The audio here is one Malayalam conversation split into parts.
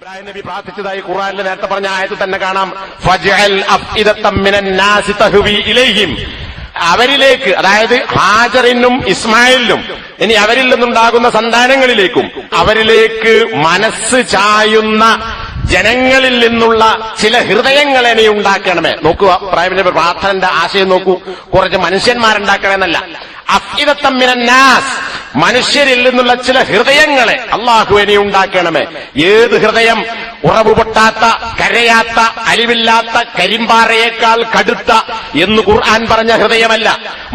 ഇബ്രാഹിം നബി പ്രാർത്ഥിച്ചതായി ഖുർആനിൽ നേരത്തെ പറഞ്ഞ ആയത്ത് തന്നെ കാണാം. ഫജ്അൽ അഫ്ഇദത്തം മിനന്നാസി തഹ്വി ഇലൈഹിം, അവരിലേക്ക്, അതായത് ഹാജറിനും ഇസ്മായിലിനും ഇനി അവരിൽ നിന്നുണ്ടാകുന്ന സന്താനങ്ങളിലേക്കും അവരിലേക്ക് മനസ്സ് ചായുന്ന ജനങ്ങളിൽ നിന്നുള്ള ചില ഹൃദയങ്ങളെ നീ ഉണ്ടാക്കണമേ. നോക്കുക, ഇബ്രാഹിം നബി പ്രാർത്ഥനന്റെ ആശയം നോക്കൂ. കുറച്ച് മനുഷ്യന്മാരുണ്ടാക്കണമെന്നല്ല, അഫ്ഇദത്തം മിനന്നാസ്, മനുഷ്യരിൽ നിന്നുള്ള ചില ഹൃദയങ്ങളെ അല്ലാഹുവേ നീ ഉണ്ടാക്കണമേ. ഏത് ഹൃദയം? ഉറവ് പൊട്ടാത്ത, കരയാത്ത, അലിവില്ലാത്ത, കരിമ്പാറയേക്കാൾ കടുത്ത എന്ന് ഖുർആൻ പറഞ്ഞ ഹൃദയമല്ല,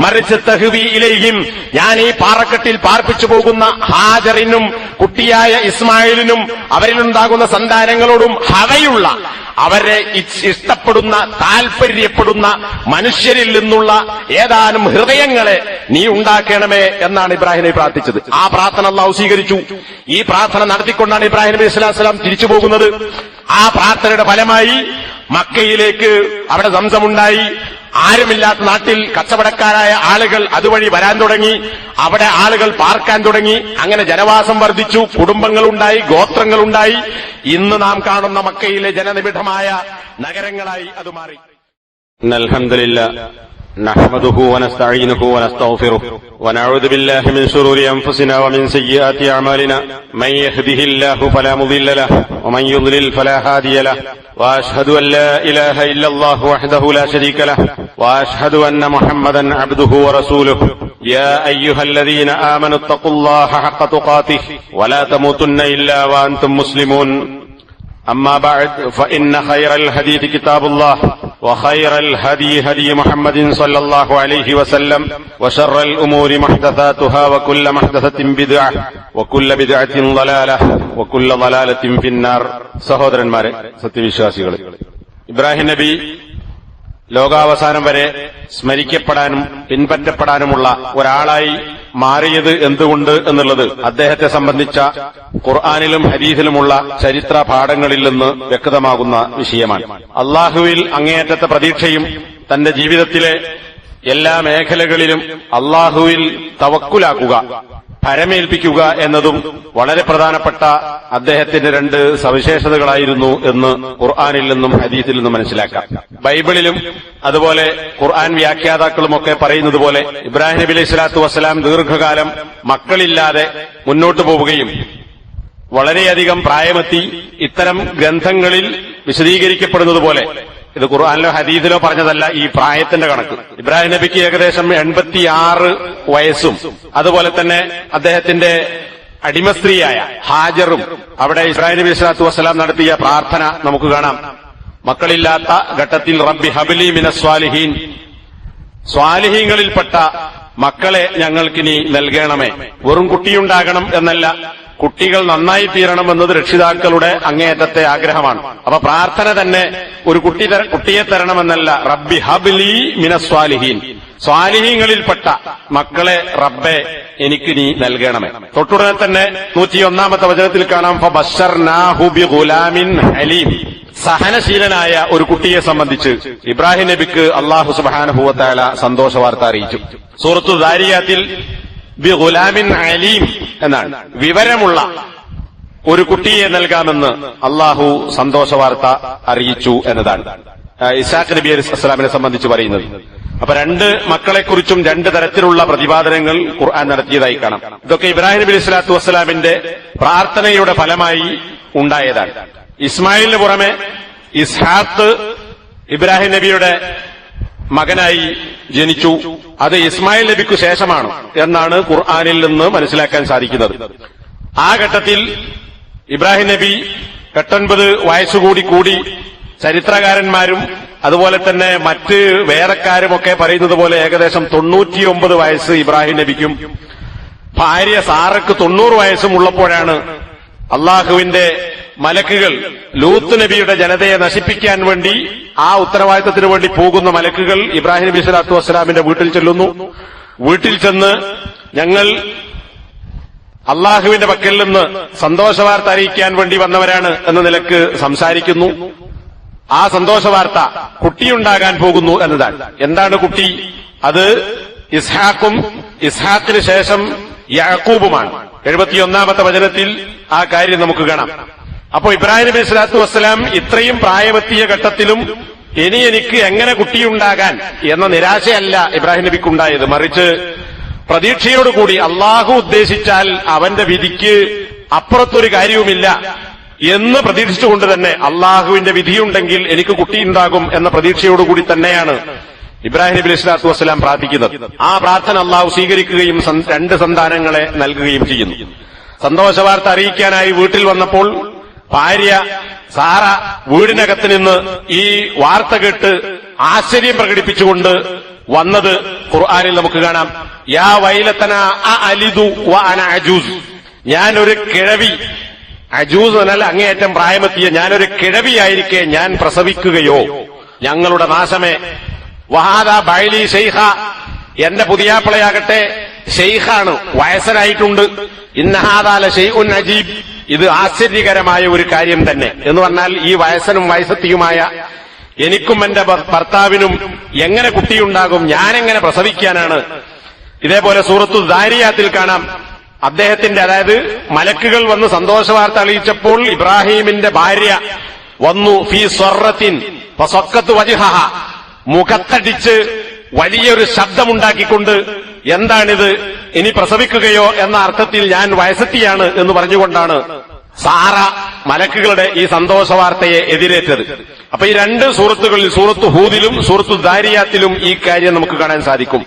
മറിച്ച് തഹ്വി ഇലൈഹിം, ഞാൻ ഈ പാറക്കെട്ടിൽ പാർപ്പിച്ചു പോകുന്ന ഹാജറിനും കുട്ടിയായ ഇസ്മായിലിനും അവരിലുണ്ടാകുന്ന സന്താനങ്ങളോടും ഹവയുള്ള, അവരെ ഇഷ്ടപ്പെടുന്ന, താൽപര്യപ്പെടുന്ന മനുഷ്യരിൽ നിന്നുള്ള ഏതാനും ഹൃദയങ്ങളെ നീ ഉണ്ടാക്കണമേ എന്നാണ് ഇബ്രാഹിം നബി പ്രാർത്ഥിച്ചത്. ആ പ്രാർത്ഥന അല്ലാഹു സ്വീകരിച്ചു. ഈ പ്രാർത്ഥന നടത്തിക്കൊണ്ടാണ് ഇബ്രാഹിം നബി സ്വല്ലല്ലാഹു അലൈഹി വസല്ലം തിരിച്ചു പോകുന്നത്. ആ പ്രാർത്ഥനയുടെ ഫലമായി മക്കയിലേക്ക് അവിടെ സംസമുണ്ടായി. ആരുമില്ലാത്ത നാട്ടിൽ കച്ചവടക്കാരായ ആളുകൾ അതുവഴി വരാൻ തുടങ്ങി. അവിടെ ആളുകൾ പാർക്കാൻ തുടങ്ങി. അങ്ങനെ ജനവാസം വർദ്ധിച്ചു, കുടുംബങ്ങളുണ്ടായി, ഗോത്രങ്ങളുണ്ടായി. ഇന്ന് നാം കാണുന്ന മക്കയിലെ ജനനിബിഡമായ നഗരങ്ങളായി അത് മാറി. അൽഹംദുലില്ലാഹ് نحمده ونستعينه ونستغفره ونعوذ بالله من شرور أنفسنا ومن سيئات أعمالنا من يهده الله فلا مضل له ومن يضلل فلا هادي له وأشهد أن لا إله إلا الله وحده لا شريك له وأشهد أن محمدا عبده ورسوله يا أيها الذين آمنوا اتقوا الله حق تقاته ولا تموتن إلا وأنتم مسلمون أما بعد فإن خير الحديث كتاب الله وخير الهدي هدي محمد صلى الله عليه وسلم وشر الأمور محدثاتها وكل محدثة بدعة وكل بدعة ضلالة وكل ضلالة في النار. സഹോദരന്മാരെ, സത്യവിശ്വാസികളെ, ഇബ്രാഹിം നബി ലോകാവസാനം വരെ സ്മരിക്കപ്പെടാനും പിൻപറ്റപ്പെടാനുമുള്ള ഒരാളായി മാറിയത് എന്തുകൊണ്ട് എന്നുള്ളത് അദ്ദേഹത്തെ സംബന്ധിച്ച ഖുർആനിലും ഹദീസിലുമുള്ള ചരിത്ര പാഠങ്ങളിൽ നിന്ന് വ്യക്തമാകുന്ന വിഷയമാണ്. അള്ളാഹുവിൽ അങ്ങേയറ്റത്തെ പ്രതീക്ഷയും തന്റെ ജീവിതത്തിലെ എല്ലാ മേഖലകളിലും അള്ളാഹുവിൽ തവക്കുലാക്കുക, ഭരമേൽപ്പിക്കുക എന്നതും വളരെ പ്രധാനപ്പെട്ട അദ്ദേഹത്തിന്റെ രണ്ട് സവിശേഷതകളായിരുന്നു എന്ന് ഖുർആനിൽ നിന്നും ഹദീസിൽ നിന്നും മനസ്സിലാക്കാം. ബൈബിളിലും അതുപോലെ ഖുർആൻ വ്യാഖ്യാതാക്കളുമൊക്കെ പറയുന്നത് പോലെ ഇബ്രാഹിം നബി അലൈഹി സ്വലാത്തു വസ്സലാം ദീർഘകാലം മക്കളില്ലാതെ മുന്നോട്ടു പോവുകയും വളരെയധികം പ്രായമെത്തി ഇത്തരം ഗ്രന്ഥങ്ങളിൽ വിശദീകരിക്കപ്പെടുന്നത് പോലെ, ഇത് ഖുർആനിലോ ഹദീസിലോ പറഞ്ഞതല്ല ഈ പ്രായത്തിന്റെ കണക്ക്. ഇബ്രാഹിം നബിക്ക് ഏകദേശം 86 വയസ്സും അതുപോലെ തന്നെ അദ്ദേഹത്തിന്റെ അടിമസ്ത്രീയായ ഹാജറും അവിടെ ഇബ്രാഹിം നബി സ്വല്ലല്ലാഹു അലൈഹി വസല്ലം നടത്തിയ പ്രാർത്ഥന നമുക്ക് കാണാം. മക്കളില്ലാത്ത ഘട്ടത്തിൽ റബ്ബി ഹബ്ലി മിനസ് സ്വാലിഹീൻ, സ്വാലിഹീങ്ങളിൽപ്പെട്ട മക്കളെ ഞങ്ങൾക്കിനി നൽകണമേ. വെറും കുട്ടിയുണ്ടാകണം എന്നല്ല, കുട്ടികൾ നന്നായി തീരണമെന്നത് രക്ഷിതാക്കളുടെ അങ്ങേയറ്റത്തെ ആഗ്രഹമാണ്. അപ്പൊ പ്രാർത്ഥന തന്നെ ഒരു കുട്ടിയെ തരണമെന്നല്ല, റബ്ബി ഹബ്ലി മിനസ് സ്വാലിഹീൻ, സ്വാലിഹീങ്ങളിൽപ്പെട്ട മക്കളെ റബ്ബെ എനിക്ക് നീ നൽകണമേ. തൊട്ടുടനെ തന്നെ 101-ാമത്തെ വചനത്തിൽ കാണാം, ഫബശ്ശർനാഹു ബിഗുലാമിൻ ഹലീം, സഹനശീലനായ ഒരു കുട്ടിയെ സംബന്ധിച്ച് ഇബ്രാഹിം നബിക്ക് അല്ലാഹു സുബ്ഹാനഹു വ തആല സന്തോഷ വാർത്ത അറിയിച്ചു. സൂറത്തു ദാരിയാത്തിൽ ബിഗുലാമിൻ അലീം എന്നാണ്, വിവരമുള്ള ഒരു കുട്ടിയെ നൽകാമെന്ന് അല്ലാഹു സന്തോഷ വാർത്ത അറിയിച്ചു എന്നതാണ് ഇസ്ഹാഖ് നബി അലൈഹി സ്വലാമിനെ സംബന്ധിച്ച് പറയുന്നത്. അപ്പൊ രണ്ട് മക്കളെക്കുറിച്ചും രണ്ട് തരത്തിലുള്ള പ്രതിപാദനങ്ങൾ ഖുർആൻ നടത്തിയതായി കാണാം. ഇതൊക്കെ ഇബ്രാഹിം നബി അലൈഹി സ്വലാത്തു വസ്സലാമിന്റെ പ്രാർത്ഥനയുടെ ഫലമായി ഉണ്ടായതാണ്. ഇസ്മായിലിന് പുറമെ ഇസ്ഹാഖ് ഇബ്രാഹിം നബിയുടെ മകനായി ജനിച്ചു. അത് ഇസ്മായിൽ നബിക്കു ശേഷമാണ് എന്നാണ് ഖുർആനിൽ നിന്ന് മനസ്സിലാക്കാൻ സാധിക്കുന്നത്. ആ ഘട്ടത്തിൽ ഇബ്രാഹിം നബി 89 വയസ്സുകൂടി കൂടി ചരിത്രകാരന്മാരും അതുപോലെ തന്നെ മറ്റ് വേറെക്കാരുമൊക്കെ പറയുന്നത് പോലെ ഏകദേശം 99 വയസ്സ് ഇബ്രാഹിം നബിക്കും ഭാര്യ സാറയ്ക്ക് 90 വയസ്സും ഉള്ളപ്പോഴാണ് അള്ളാഹുവിന്റെ മലക്കുകൾ ലൂത്ത് നബിയുടെ ജനതയെ നശിപ്പിക്കാൻ വേണ്ടി, ആ ഉത്തരവാദിത്തത്തിന് വേണ്ടി പോകുന്ന മലക്കുകൾ ഇബ്രാഹിം നബി സ്വല്ലല്ലാഹു അലൈഹി വസല്ലമിന്റെ വീട്ടിൽ ചെല്ലുന്നു. വീട്ടിൽ ചെന്ന് ഞങ്ങൾ അള്ളാഹുവിന്റെ പക്കൽ നിന്ന് സന്തോഷവാർത്ത അറിയിക്കാൻ വേണ്ടി വന്നവരാണ് എന്ന നിലക്ക് സംസാരിക്കുന്നു. ആ സന്തോഷവാർത്ത കുട്ടിയുണ്ടാകാൻ പോകുന്നു എന്നതാണ്. എന്താണ് കുട്ടി? അത് ഇസ്ഹാഖും ഇസ്ഹാഖിന് ശേഷം യാക്കൂബുമാണ്. 71-ാമത്തെ വചനത്തിൽ ആ കാര്യം നമുക്ക് കാണാം. അപ്പോ ഇബ്രാഹിം നബി സ്വലാത്തു വസ്സലാം ഇത്രയും പ്രായമെത്തിയ ഘട്ടത്തിലും ഇനി എനിക്ക് എങ്ങനെ കുട്ടിയുണ്ടാകാൻ എന്ന നിരാശയല്ല ഇബ്രാഹിം നബിക്കുണ്ടായത്. മറിച്ച് പ്രതീക്ഷയോടുകൂടി അള്ളാഹു ഉദ്ദേശിച്ചാൽ അവന്റെ വിധിക്ക് അപ്പുറത്തൊരു കാര്യവുമില്ല എന്ന് പ്രതീക്ഷിച്ചുകൊണ്ട് തന്നെ അള്ളാഹുവിന്റെ വിധിയുണ്ടെങ്കിൽ എനിക്ക് കുട്ടിയുണ്ടാകും എന്ന പ്രതീക്ഷയോടുകൂടി തന്നെയാണ് ഇബ്രാഹിം നബി സ്വലാത്തു വസ്സലാം പ്രാർത്ഥിക്കുന്നത്. ആ പ്രാർത്ഥന അള്ളാഹു സ്വീകരിക്കുകയും 2 സന്താനങ്ങളെ നൽകുകയും ചെയ്യുന്നു. സന്തോഷവാർത്ത അറിയിക്കാനായി വീട്ടിൽ വന്നപ്പോൾ ഭാര്യ സാറ വീടിനകത്ത് നിന്ന് ഈ വാർത്ത കേട്ട് ആശ്ചര്യം പ്രകടിപ്പിച്ചുകൊണ്ട് വന്നത് ഖുർആനിൽ നമുക്ക് കാണാം. യാ വൈലത്തന അലിദു വ അന അജൂസ്, ഞാനൊരു കിഴവി, അജൂസ് എന്നാൽ അങ്ങേയറ്റം പ്രായമെത്തിയ ഞാനൊരു കിഴവിയായിരിക്കെ ഞാൻ പ്രസവിക്കുകയോ, ഞങ്ങളുടെ നാശമേ. വഹാദ ബൈലി ഷെയ്ഖ, എന്റെ പുതിയാപ്പിളയാകട്ടെ ഷെയ്ഖാണ്, വയസ്സനായിട്ടുണ്ട്. ഇന്നഹാദാല ഷെയ്ഉൻ അജീബ്, ഇത് ആശ്ചര്യകരമായ ഒരു കാര്യം തന്നെ. എന്ന് പറഞ്ഞാൽ ഈ വയസ്സനും വയസ്സത്തിയുമായ എനിക്കും എന്റെ ഭർത്താവിനും എങ്ങനെ കുട്ടിയുണ്ടാകും, ഞാനെങ്ങനെ പ്രസവിക്കാനാണ്. ഇതേപോലെ സൂറത്തു ദാരിയാത്തിൽ കാണാം, അദ്ദേഹത്തിന്റെ അതായത് മലക്കുകൾ വന്ന് സന്തോഷവാർത്ത അറിയിച്ചപ്പോൾ ഇബ്രാഹീമിന്റെ ഭാര്യ വന്നു ഫീ സ്വറത്തിൻ ഫസക്കത്ത് വജ്ഹഹ, മുഖത്തടിച്ച് വലിയൊരു ശബ്ദമുണ്ടാക്കിക്കൊണ്ട് എന്താണിത്, ഇനി പ്രസവിക്കുകയോ എന്ന അർത്ഥത്തിൽ ഞാൻ വയസ്സെത്തിയാണ് എന്ന് പറഞ്ഞുകൊണ്ടാണ് സാറ മലക്കുകളുടെ ഈ സന്തോഷ വാർത്തയെ എതിരേറ്റത്. അപ്പൊ ഈ 2 സൂറത്തുകളിൽ സൂറത്ത് ഹൂദിലും സൂറത്തു ദാരിയാത്തിലും ഈ കാര്യം നമുക്ക് കാണാൻ സാധിക്കും.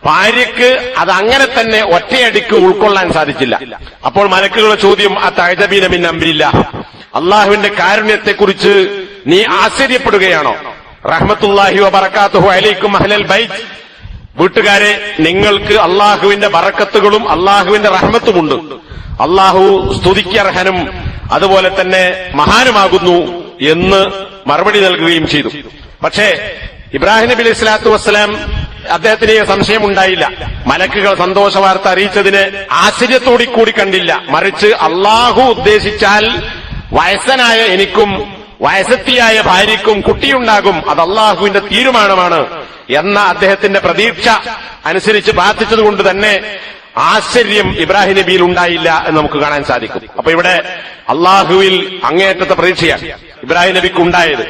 ഭാര്യയ്ക്ക് അത് അങ്ങനെ തന്നെ ഒറ്റയടിക്ക് ഉൾക്കൊള്ളാൻ സാധിച്ചില്ല. അപ്പോൾ മലക്കുകളുടെ ചോദ്യം അത്തഅജബീന മിൻ അംരില്ലാഹ്, അള്ളാഹുവിന്റെ കാരുണ്യത്തെക്കുറിച്ച് നീ ആശ്ചര്യപ്പെടുകയാണോ? റഹ്മത്തുള്ളാഹി വബറകാതുഹു അലൈക്കും അഹ്ലൽ ബൈത്ത്, വീട്ടുകാരെ നിങ്ങൾക്ക് അള്ളാഹുവിന്റെ ബറക്കത്തുകളും അള്ളാഹുവിന്റെ റഹ്മത്തുമുണ്ട്. അള്ളാഹു സ്തുതിക്കർഹനും അതുപോലെ തന്നെ മഹാനുമാകുന്നു എന്ന് മറുപടി നൽകുകയും ചെയ്തു. പക്ഷേ ഇബ്രാഹിം നബി അലൈഹി സ്വലാത്തു വസ്സലാം അദ്ദേഹത്തിന് സംശയമുണ്ടായില്ല. മലക്കുകൾ സന്തോഷ വാർത്ത അറിയിച്ചതിന് ആശ്ചര്യത്തോടുകൂടി കണ്ടില്ല. മറിച്ച് അള്ളാഹു ഉദ്ദേശിച്ചാൽ വയസ്സനായ എനിക്കും വയസ്സത്തിയായ ഭാര്യയ്ക്കും കുട്ടിയുണ്ടാകും, അത് അള്ളാഹുവിന്റെ തീരുമാനമാണ് എന്ന അദ്ദേഹത്തിന്റെ പ്രതീക്ഷ അനുസരിച്ച് പ്രാർത്ഥിച്ചതുകൊണ്ട് തന്നെ ആശ്ചര്യം ഇബ്രാഹിം നബിയിൽ ഉണ്ടായില്ല എന്ന് നമുക്ക് കാണാൻ സാധിക്കും. അപ്പൊ ഇവിടെ അള്ളാഹുവിൽ അങ്ങേയറ്റത്തെ പ്രതീക്ഷയാണ് ഇബ്രാഹിം നബിക്ക് ഉണ്ടായത്.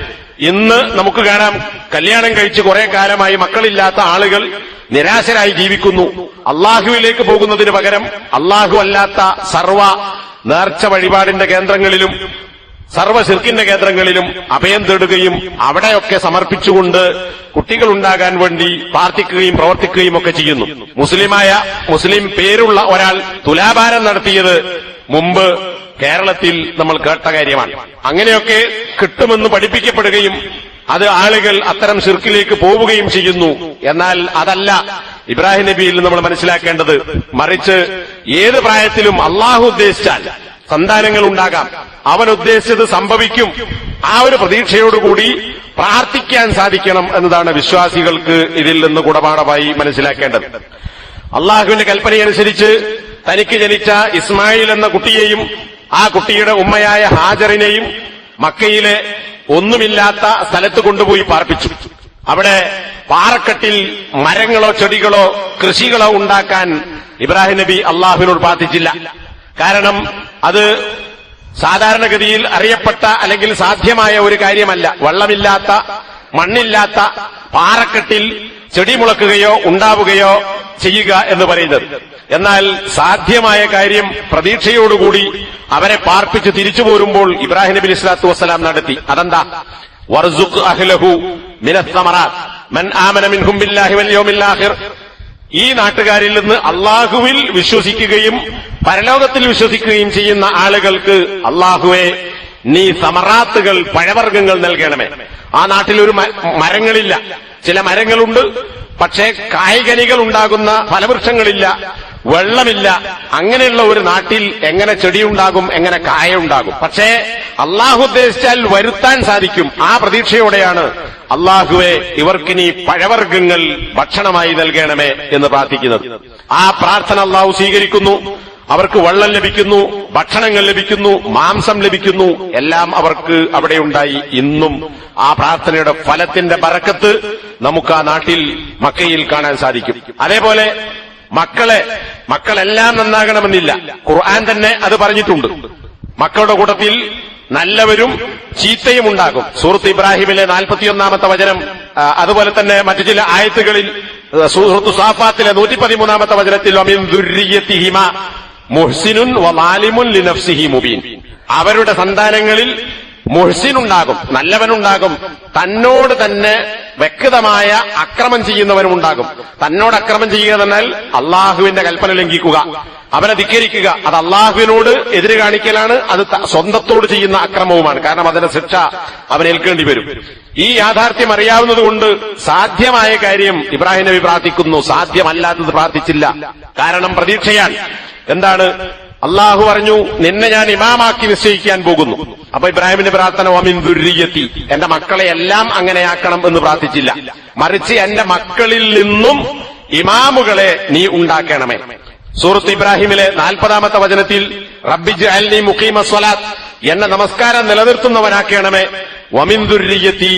ഇന്ന് നമുക്ക് കാണാം, കല്യാണം കഴിച്ച് കുറെ കാലമായി മക്കളില്ലാത്ത ആളുകൾ നിരാശരായി ജീവിക്കുന്നു. അള്ളാഹുവിലേക്ക് പോകുന്നതിന് പകരം അള്ളാഹു അല്ലാത്ത സർവ നേർച്ച വഴിപാടിന്റെ കേന്ദ്രങ്ങളിലും സർവ്വ ശിർക്കിന്റെ കേന്ദ്രങ്ങളിലും അഭയം തേടുകയും അവിടെയൊക്കെ സമർപ്പിച്ചുകൊണ്ട് കുട്ടികൾ ഉണ്ടാകാൻ വേണ്ടി പ്രാർത്ഥിക്കുകയും പ്രവർത്തിക്കുകയും ഒക്കെ ചെയ്യുന്നു. മുസ്ലിം പേരുള്ള ഒരാൾ തുലാഭാരം നടത്തിയത് മുമ്പ് കേരളത്തിൽ നമ്മൾ കേട്ട കാര്യമാണ്. അങ്ങനെയൊക്കെ കിട്ടുമെന്ന് പഠിപ്പിക്കപ്പെടുകയും അത് ആളുകൾ അത്തരം ശിർക്കിലേക്ക് പോവുകയും ചെയ്യുന്നു. എന്നാൽ അതല്ല ഇബ്രാഹിം നബിയിൽ നമ്മൾ മനസ്സിലാക്കേണ്ടത്. മറിച്ച് ഏത് പ്രായത്തിലും അള്ളാഹു ഉദ്ദേശിച്ചാൽ സന്താനങ്ങൾ ഉണ്ടാകാം, അവൻ ഉദ്ദേശിച്ചത് സംഭവിക്കും. ആ ഒരു പ്രതീക്ഷയോടുകൂടി പ്രാർത്ഥിക്കാൻ സാധിക്കണം എന്നതാണ് വിശ്വാസികൾക്ക് ഇതിൽ നിന്ന് ഗുണപാഠമായി മനസ്സിലാക്കേണ്ടത്. അള്ളാഹുവിന്റെ കൽപ്പനയനുസരിച്ച് തനിക്ക് ജനിച്ച ഇസ്മായിൽ എന്ന കുട്ടിയെയും ആ കുട്ടിയുടെ ഉമ്മയായ ഹാജറിനെയും മക്കയിലെ ഒന്നുമില്ലാത്ത സ്ഥലത്ത് കൊണ്ടുപോയി പാർപ്പിച്ചു. അവിടെ പാറക്കെട്ടിൽ മരങ്ങളോ ചെടികളോ കൃഷികളോ ഉണ്ടാക്കാൻ ഇബ്രാഹിം നബി അള്ളാഹുവിനോട് പ്രാർത്ഥിച്ചില്ല. കാരണം അത് സാധാരണഗതിയിൽ അറിയപ്പെട്ട അല്ലെങ്കിൽ സാധ്യമായ ഒരു കാര്യമല്ല. വെള്ളമില്ലാത്ത മണ്ണില്ലാത്ത പാറക്കെട്ടിൽ ചെടി മുളക്കുകയോ ഉണ്ടാവുകയോ ചെയ്യുക എന്ന് പറയുന്നത്. എന്നാൽ സാധ്യമായ കാര്യം പ്രതീക്ഷയോടുകൂടി അവരെ പാർപ്പിച്ച് തിരിച്ചു പോരുമ്പോൾ ഇബ്രാഹിം നബി സ്വല്ലല്ലാഹു വസ്സലാം നടത്തി. അതെന്താ? വർസുഖ് അഹ്ലഹു മിനസ് സമറാത്ത് മൻ ആമന മിൻഹും ബില്ലാഹി വൽ യൗമിൽ ആഖിർ. ഈ നാട്ടുകാരിൽ നിന്ന് അള്ളാഹുവിൽ വിശ്വസിക്കുകയും പരലോകത്തിൽ വിശ്വസിക്കുകയും ചെയ്യുന്ന ആളുകൾക്ക് അള്ളാഹുവെ നീ സമറാത്തുകൾ പഴവർഗ്ഗങ്ങൾ നൽകണമേ. ആ നാട്ടിൽ ഒരു മരങ്ങളില്ല, ചില മരങ്ങളുണ്ട്, പക്ഷേ കായ്കനികൾ ഉണ്ടാകുന്ന ഫലവൃക്ഷങ്ങളില്ല, വെള്ളമില്ല. അങ്ങനെയുള്ള ഒരു നാട്ടിൽ എങ്ങനെ ചെടിയുണ്ടാകും, എങ്ങനെ കായ ഉണ്ടാകും? പക്ഷേ അള്ളാഹു ഉദ്ദേശിച്ചാൽ വരുത്താൻ സാധിക്കും. ആ പ്രതീക്ഷയോടെയാണ് അള്ളാഹുവെ ഇവർക്കിനി പഴവർഗ്ഗങ്ങൾ ഭക്ഷണമായി നൽകണമേ എന്ന് പ്രാർത്ഥിക്കുന്നത്. ആ പ്രാർത്ഥന അള്ളാഹു സ്വീകരിക്കുന്നു. അവർക്ക് വെള്ളം ലഭിക്കുന്നു, ഭക്ഷണങ്ങൾ ലഭിക്കുന്നു, മാംസം ലഭിക്കുന്നു, എല്ലാം അവർക്ക് അവിടെ ഉണ്ടായി. ഇന്നും ആ പ്രാർത്ഥനയുടെ ഫലത്തിന്റെ ബറക്കത്ത് നമുക്ക് ആ നാട്ടിൽ മക്കയിൽ കാണാൻ സാധിക്കും. അതേപോലെ മക്കളെല്ലാം നന്നാകണമെന്നില്ല. ഖുർആൻ തന്നെ അത് പറഞ്ഞിട്ടുണ്ട്. മക്കളുടെ കൂട്ടത്തിൽ നല്ലവരും ചീത്തയും ഉണ്ടാകും. സൂറത്ത് ഇബ്രാഹിമിലെ 41-ാമത്തെ വചനം, അതുപോലെ തന്നെ മറ്റു ചില ആയത്തുകളിൽ സൂറത്ത് സാഫാത്തിലെ 113-ാമത്തെ വചനത്തിൽ വമിൻ ദുർരിയത്തിഹിമ മുഹ്സിനുൻ വമാലിമുൻ ലിനഫ്സിഹി മുബീൻ, അവരുടെ സന്താനങ്ങളിൽ മുഹ്സിനുണ്ടാകും, നല്ലവനുണ്ടാകും, തന്നോട് തന്നെ വ്യക്തമായ അക്രമം ചെയ്യുന്നവനുമുണ്ടാകും. തന്നോട് അക്രമം ചെയ്യുക എന്നാൽ അള്ളാഹുവിന്റെ കൽപ്പന ലംഘിക്കുക, അവനെ ധിക്കരിക്കുക, അത് അള്ളാഹുവിനോട് എതിര് കാണിക്കലാണ്, അത് സ്വന്തത്തോട് ചെയ്യുന്ന അക്രമവുമാണ്. കാരണം അതിന്റെ ശിക്ഷ അവനേൽക്കേണ്ടി വരും. ഈ യാഥാർത്ഥ്യം അറിയാവുന്നതുകൊണ്ട് സാധ്യമായ കാര്യം ഇബ്രാഹിം നബി പ്രാർത്ഥിക്കുന്നു, സാധ്യമല്ലാത്തത് പ്രാർത്ഥിച്ചില്ല. കാരണം പ്രതീക്ഷയാണ്. എന്താണ്? അള്ളാഹു പറഞ്ഞു, നിന്നെ ഞാൻ ഇമാമാക്കി നിശ്ചയിക്കാൻ പോകുന്നു. അപ്പൊ ഇബ്രാഹിമിന്റെ പ്രാർത്ഥന വമിൻ ദുർരിയത്തി, എന്റെ മക്കളെ എല്ലാം അങ്ങനെയാക്കണം എന്ന് പ്രാർത്ഥിച്ചില്ല. മറിച്ച് എന്റെ മക്കളിൽ നിന്നും ഇമാമുകളെ നീ ഉണ്ടാക്കണമേ. സൂറത്ത് ഇബ്രാഹിമിലെ 40-ാമത്തെ വചനത്തിൽ റബ്ബി ജഅൽനി മുഖീമസ്സലാത്ത്, എന്നെ നമസ്കാരം നിലനിർത്തുന്നവനാക്കണമേ. വമിൻ ദുർരിയത്തി,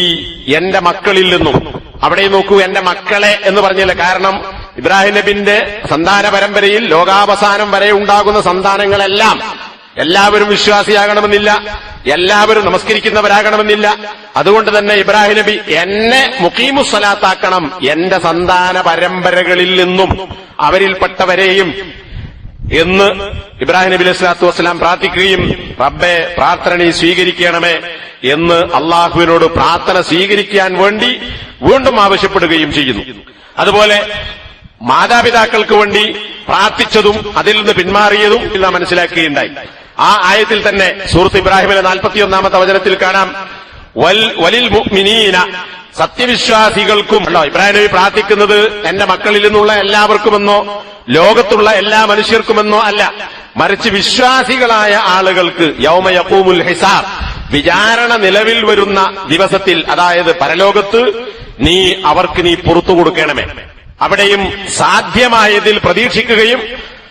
എന്റെ മക്കളിൽ നിന്നും. അവിടെ നോക്കൂ, എന്റെ മക്കളെ എന്ന് പറഞ്ഞില്ല. കാരണം ഇബ്രാഹിം നബിന്റെ സന്താന പരമ്പരയിൽ ലോകാവസാനം വരെ ഉണ്ടാകുന്ന സന്താനങ്ങളെല്ലാം എല്ലാവരും വിശ്വാസിയാകണമെന്നില്ല, എല്ലാവരും നമസ്കരിക്കുന്നവരാകണമെന്നില്ല. അതുകൊണ്ട് തന്നെ ഇബ്രാഹിം നബി എന്നെ മുഖീമുസ്സലാത്താക്കണം, എന്റെ സന്താന പരമ്പരകളിൽ നിന്നും അവരിൽപ്പെട്ടവരെയും എന്ന് ഇബ്രാഹിം നബി അലൈഹി സ്വലാത്തു വസ്സലാം പ്രാർത്ഥിക്കുകയും റബ്ബെ പ്രാർത്ഥന നീ സ്വീകരിക്കണമേ എന്ന് അള്ളാഹുവിനോട് പ്രാർത്ഥന സ്വീകരിക്കാൻ വേണ്ടി വീണ്ടും ആവശ്യപ്പെടുകയും ചെയ്യുന്നു. അതുപോലെ മാതാപിതാക്കൾക്ക് വേണ്ടി പ്രാർത്ഥിച്ചതും അതിൽ നിന്ന് പിന്മാറിയതും നാം മനസ്സിലാക്കുകയുണ്ടായി. ആ ആയത്തിൽ തന്നെ സൂറത്ത് ഇബ്രാഹിമിലെ 41-ാമത്തെ വചനത്തിൽ കാണാം, വലിൽ മുഅ്മിനീന, സത്യവിശ്വാസികൾക്കും. ഇബ്രാഹിം നബി പ്രാർത്ഥിക്കുന്നത് എന്റെ മക്കളിൽ നിന്നുള്ള എല്ലാവർക്കുമെന്നോ ലോകത്തുള്ള എല്ലാ മനുഷ്യർക്കുമെന്നോ അല്ല, മറിച്ച് വിശ്വാസികളായ ആളുകൾക്ക് യൗമ യഖൂമുൽ ഹിസാബ്, വിചാരണ നിലവിൽ വരുന്ന ദിവസത്തിൽ, അതായത് പരലോകത്ത് അവർക്ക് നീ പുറത്തു കൊടുക്കണമേ. അവിടെയും സാധ്യമായതിൽ പ്രതീക്ഷിക്കുകയും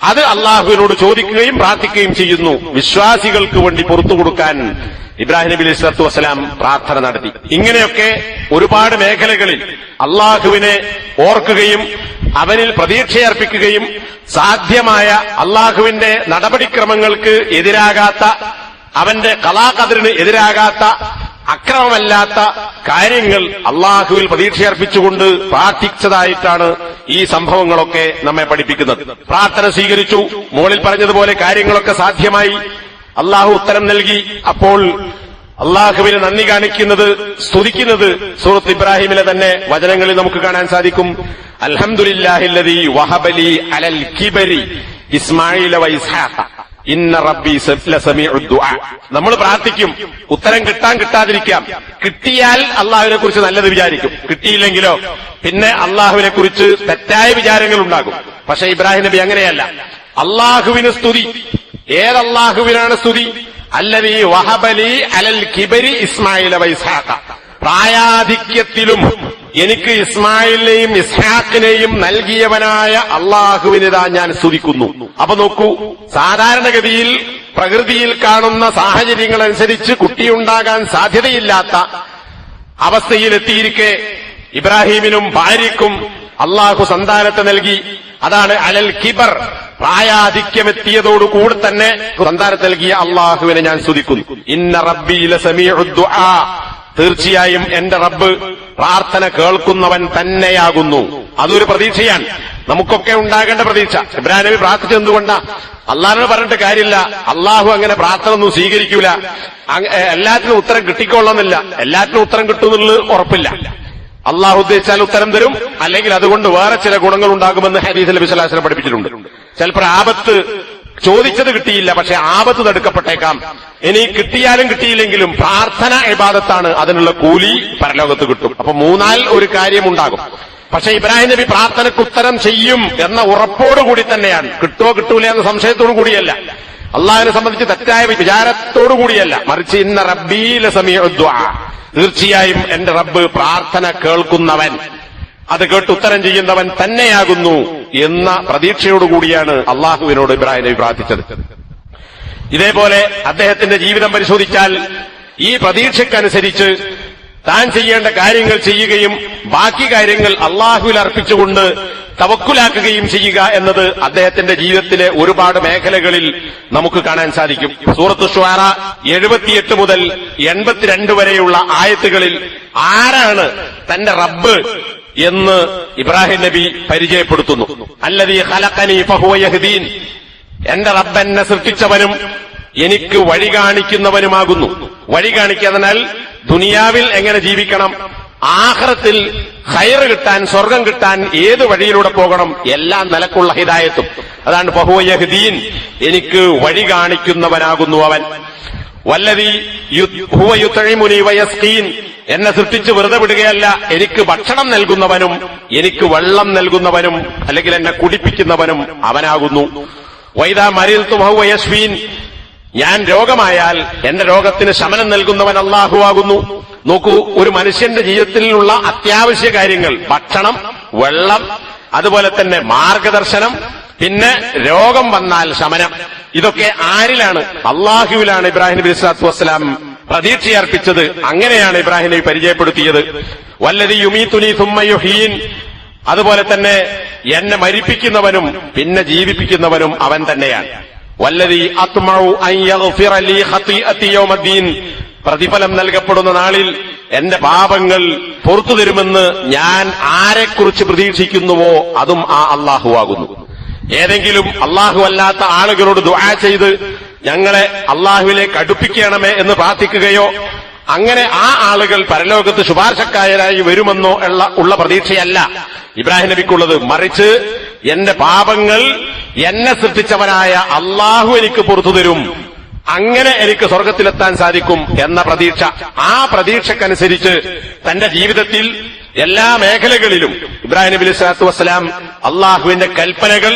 അത് അള്ളാഹുവിനോട് ചോദിക്കുകയും പ്രാർത്ഥിക്കുകയും ചെയ്യുന്നു. വിശ്വാസികൾക്ക് വേണ്ടി പുറത്തു കൊടുക്കാൻ ഇബ്രാഹിം നബി അലൈഹി സ്വലാത്തു വസ്സലാം പ്രാർത്ഥന നടത്തി. ഇങ്ങനെയൊക്കെ ഒരുപാട് മേഖലകളിൽ അള്ളാഹുവിനെ ഓർക്കുകയും അവനിൽ പ്രതീക്ഷയർപ്പിക്കുകയും സാധ്യമായ അള്ളാഹുവിന്റെ നടപടിക്രമങ്ങൾക്ക് എതിരാകാത്ത, അവന്റെ ഖലാഖദറിന് എതിരാകാത്ത, അക്രമമല്ലാത്ത കാര്യങ്ങൾ അള്ളാഹുവിൽ പ്രതീക്ഷയർപ്പിച്ചുകൊണ്ട് പ്രാർത്ഥിച്ചതായിട്ടാണ് ഈ സംഭവങ്ങളൊക്കെ നമ്മെ പഠിപ്പിക്കുന്നത്. പ്രാർത്ഥന സ്വീകരിച്ചു, മുകളിൽ പറഞ്ഞതുപോലെ കാര്യങ്ങളൊക്കെ സാധ്യമായി, അള്ളാഹു ഉത്തരം നൽകി. അപ്പോൾ അള്ളാഹുവിന് നന്ദി കാണിക്കുന്നത്, സ്തുതിക്കുന്നത് സൂറത്ത് ഇബ്രാഹിമിലെ തന്നെ വചനങ്ങളിൽ നമുക്ക് കാണാൻ സാധിക്കും. അൽഹംദുലില്ലാഹില്ലദീ വഹബലി അലൽ കിബരി ഇസ്മാഈല വ ഇസ്ഹാഖ ഇന്ന റബ്ബി ലസമീഉദ് ദുആ. നമ്മൾ പ്രാർത്ഥിക്കും, ഉത്തരം കിട്ടാതിരിക്കാം. കിട്ടിയാൽ അള്ളാഹുവിനെ കുറിച്ച് നല്ലത് വിചാരിക്കും, കിട്ടിയില്ലെങ്കിലോ പിന്നെ അള്ളാഹുവിനെ കുറിച്ച് തെറ്റായ വിചാരങ്ങൾ ഉണ്ടാകും. പക്ഷെ ഇബ്രാഹിം നബി അങ്ങനെയല്ല. അള്ളാഹുവിന് സ്തുതി. ഏതല്ലാഹുവിനാണ് സ്തുതി? അല്ലദീ വഹബലി അലൽ കിബരി ഇസ്മാഈല വ ഇസ്ഹാഖ, പ്രായാധിക്യത്തിലും എനിക്ക് ഇസ്മായിലിനെയും ഇസ്ഹാഖിനെയും നൽകിയവനായ അള്ളാഹുവിനിതാ ഞാൻ സ്തുതിക്കുന്നു. അപ്പൊ നോക്കൂ, സാധാരണഗതിയിൽ പ്രകൃതിയിൽ കാണുന്ന സാഹചര്യങ്ങളനുസരിച്ച് കുട്ടിയുണ്ടാകാൻ സാധ്യതയില്ലാത്ത അവസ്ഥയിലെത്തിയിരിക്കെ ഇബ്രാഹീമിനും ഭാര്യയ്ക്കും അള്ളാഹു സന്താനത്തെ നൽകി. അതാണ് അലൽ കിബർ, പ്രായാധിക്യമെത്തിയതോടുകൂടി തന്നെ സന്താനത്തെ നൽകിയ അള്ളാഹുവിനെ ഞാൻ സ്തുതിക്കുന്നു. ഇന്ന റബ്ബി ലസമീഉദ് ദുആ, തീർച്ചയായും എന്റെ റബ്ബ് പ്രാർത്ഥന കേൾക്കുന്നവൻ തന്നെയാകുന്നു. അതൊരു പ്രതീക്ഷയാണ്, നമുക്കൊക്കെ ഉണ്ടാകേണ്ട പ്രതീക്ഷ. ഇബ്രാഹിം നബി പ്രാർത്ഥിച്ചത് എന്തുകൊണ്ടാ? അള്ളാഹിനോട് പറഞ്ഞിട്ട് കാര്യമില്ല, അള്ളാഹു അങ്ങനെ പ്രാർത്ഥന ഒന്നും സ്വീകരിക്കൂല, എല്ലാത്തിനും ഉത്തരം കിട്ടിക്കൊള്ളുന്നില്ല, എല്ലാത്തിനും ഉത്തരം കിട്ടുമെന്നുള്ളത് ഉറപ്പില്ല. അള്ളാഹു ഉദ്ദേശിച്ചാൽ ഉത്തരം തരും, അല്ലെങ്കിൽ അതുകൊണ്ട് വേറെ ചില ഗുണങ്ങൾ ഉണ്ടാകുമെന്ന് ഹദീസിൽ നബി സ്വല്ലല്ലാഹു അലൈഹി വസല്ലം പഠിപ്പിച്ചിട്ടുണ്ട്. ചിലപ്പോൾ ആപത്ത് ചോദിച്ചത് കിട്ടിയില്ല, പക്ഷെ ആപത്ത് തടുക്കപ്പെട്ടേക്കാം. ഇനി കിട്ടിയാലും കിട്ടിയില്ലെങ്കിലും പ്രാർത്ഥന ഇബാദത്താണ്, അതിനുള്ള കൂലി പരലോകത്ത് കിട്ടും. അപ്പൊ മൂന്നാൽ ഒരു കാര്യമുണ്ടാകും. പക്ഷെ ഇബ്രാഹിം നബി പ്രാർത്ഥനയ്ക്ക് ഉത്തരം ചെയ്യും എന്ന ഉറപ്പോടുകൂടി തന്നെയാണ്. കിട്ടുമോ കിട്ടൂല എന്ന സംശയത്തോടു കൂടിയല്ല, അള്ളാഹിനെ സംബന്ധിച്ച് തെറ്റായ വിചാരത്തോടു കൂടിയല്ല, മറിച്ച് ഇന്ന റബ്ബീ ലസമീഉദ് ദുആ, തീർച്ചയായും എന്റെ റബ്ബ് പ്രാർത്ഥന കേൾക്കുന്നവൻ, അത് കേട്ട് ഉത്തരം ചെയ്യുന്നവൻ തന്നെയാകുന്നു എന്ന പ്രതീക്ഷയോടുകൂടിയാണ് അള്ളാഹുവിനോട് ഇബ്രാഹിം നബി പ്രാർത്ഥിച്ചത്. ഇതേപോലെ അദ്ദേഹത്തിന്റെ ജീവിതം പരിശോധിച്ചാൽ ഈ പ്രതീക്ഷയ്ക്കനുസരിച്ച് താൻ ചെയ്യേണ്ട കാര്യങ്ങൾ ചെയ്യുകയും ബാക്കി കാര്യങ്ങൾ അള്ളാഹുവിൽ അർപ്പിച്ചുകൊണ്ട് തവക്കുലാക്കുകയും ചെയ്യുക എന്നത് അദ്ദേഹത്തിന്റെ ജീവിതത്തിലെ ഒരുപാട് മേഖലകളിൽ നമുക്ക് കാണാൻ സാധിക്കും. സൂറത്ത് ശുആറ 78 മുതൽ 82 വരെയുള്ള ആയത്തുകളിൽ ആരാണ് തന്റെ റബ്ബ് എന്ന് ഇബ്രാഹിം നബി പരിചയപ്പെടുത്തുന്നു. അല്ലദീ ഖലഖനി ഫഹുവ യഹ്ദീൻ, എന്റെ റബ്ബ് എന്നെ സൃഷ്ടിച്ചവനും എനിക്ക് വഴി കാണിക്കുന്നവനുമാകുന്നു. വഴി കാണിക്കാന്നാൽ ദുനിയാവിൽ എങ്ങനെ ജീവിക്കണം, ആഖിറത്തിൽ ഖൈർ കിട്ടാൻ, സ്വർഗം കിട്ടാൻ ഏത് വഴിയിലൂടെ പോകണം, എല്ലാ നിലക്കുള്ള ഹിദായത്തും. അതാണ് ഫഹുവ യഹ്ദീൻ, എനിക്ക് വഴി കാണിക്കുന്നവനാകുന്നു അവൻ. വല്ലദീ ഹുവ യുത്ഇമുനി വയസ്ഖീൻ, എന്നെ സൃഷ്ടിച്ച് വെറുതെ വിടുകയല്ല, എനിക്ക് ഭക്ഷണം നൽകുന്നവനും എനിക്ക് വെള്ളം നൽകുന്നവനും അല്ലെങ്കിൽ എന്നെ കുടിപ്പിക്കുന്നവനും അവനാകുന്നു. വൈദാ മരിൽതു ഫഹുവ യശ്ഫീൻ, ഞാൻ രോഗമായാൽ എന്റെ രോഗത്തിന് ശമനം നൽകുന്നവൻ അല്ലാഹുവാകുന്നു. നോക്കൂ, ഒരു മനുഷ്യന്റെ ജീവിതത്തിലുള്ള അത്യാവശ്യ കാര്യങ്ങൾ, ഭക്ഷണം, വെള്ളം, അതുപോലെ തന്നെ മാർഗദർശനം, പിന്നെ രോഗം വന്നാൽ ശമനം, ഇതൊക്കെ ആരിലാണ്? അല്ലാഹുവിലാണ് ഇബ്രാഹിം നബി സ്വല്ലല്ലാഹു അലൈഹി വസല്ലം പ്രതീക്ഷയർപ്പിച്ചത്. അങ്ങനെയാണ് ഇബ്രാഹിം നബി പരിചയപ്പെടുത്തിയത്. വല്ലദീ യുമീതുനി സുമ്മ യുഹീൻ, അതുപോലെ തന്നെ എന്നെ മരിപ്പിക്കുന്നവനും പിന്നെ ജീവിപ്പിക്കുന്നവനും അവൻ തന്നെയാണ്. വല്ലദീ അത്മഉ അൻ യഗ്ഫിറ ലീ ഖതീഅതി യൗമദ്ദീൻ, പ്രതിഫലം നൽകപ്പെടുന്ന നാളിൽ എന്റെ പാപങ്ങൾ പുറത്തു തരുമെന്ന് ഞാൻ ആരെക്കുറിച്ച് പ്രതീക്ഷിക്കുന്നുവോ അതും ആ അല്ലാഹുവാകുന്നു. ഏതെങ്കിലും അല്ലാഹു അല്ലാത്ത ആളുകളോട് ദുആ ചെയ്ത് ഞങ്ങളെ അല്ലാഹുവിലേക്ക് അടുപ്പിക്കണമേ എന്ന് പ്രാർത്ഥിക്കുകയോ അങ്ങനെ ആ ആളുകൾ പരലോകത്ത് ശുപാർശക്കാരായി വരുമെന്നോ ഉള്ള പ്രതീക്ഷയല്ല ഇബ്രാഹിം നബിക്കുള്ളത്. മറിച്ച് എന്റെ പാപങ്ങൾ എന്നെ സൃഷ്ടിച്ചവനായ അല്ലാഹു എനിക്ക് പുറത്തു തരും, അങ്ങനെ എനിക്ക് സ്വർഗത്തിലെത്താൻ സാധിക്കും എന്ന പ്രതീക്ഷ. ആ പ്രതീക്ഷക്കനുസരിച്ച് തന്റെ ജീവിതത്തിൽ എല്ലാ മേഖലകളിലും ഇബ്രാഹിം നബി സ്വല്ലല്ലാഹു അലൈഹി വസല്ലം അള്ളാഹുവിന്റെ കൽപ്പനകൾ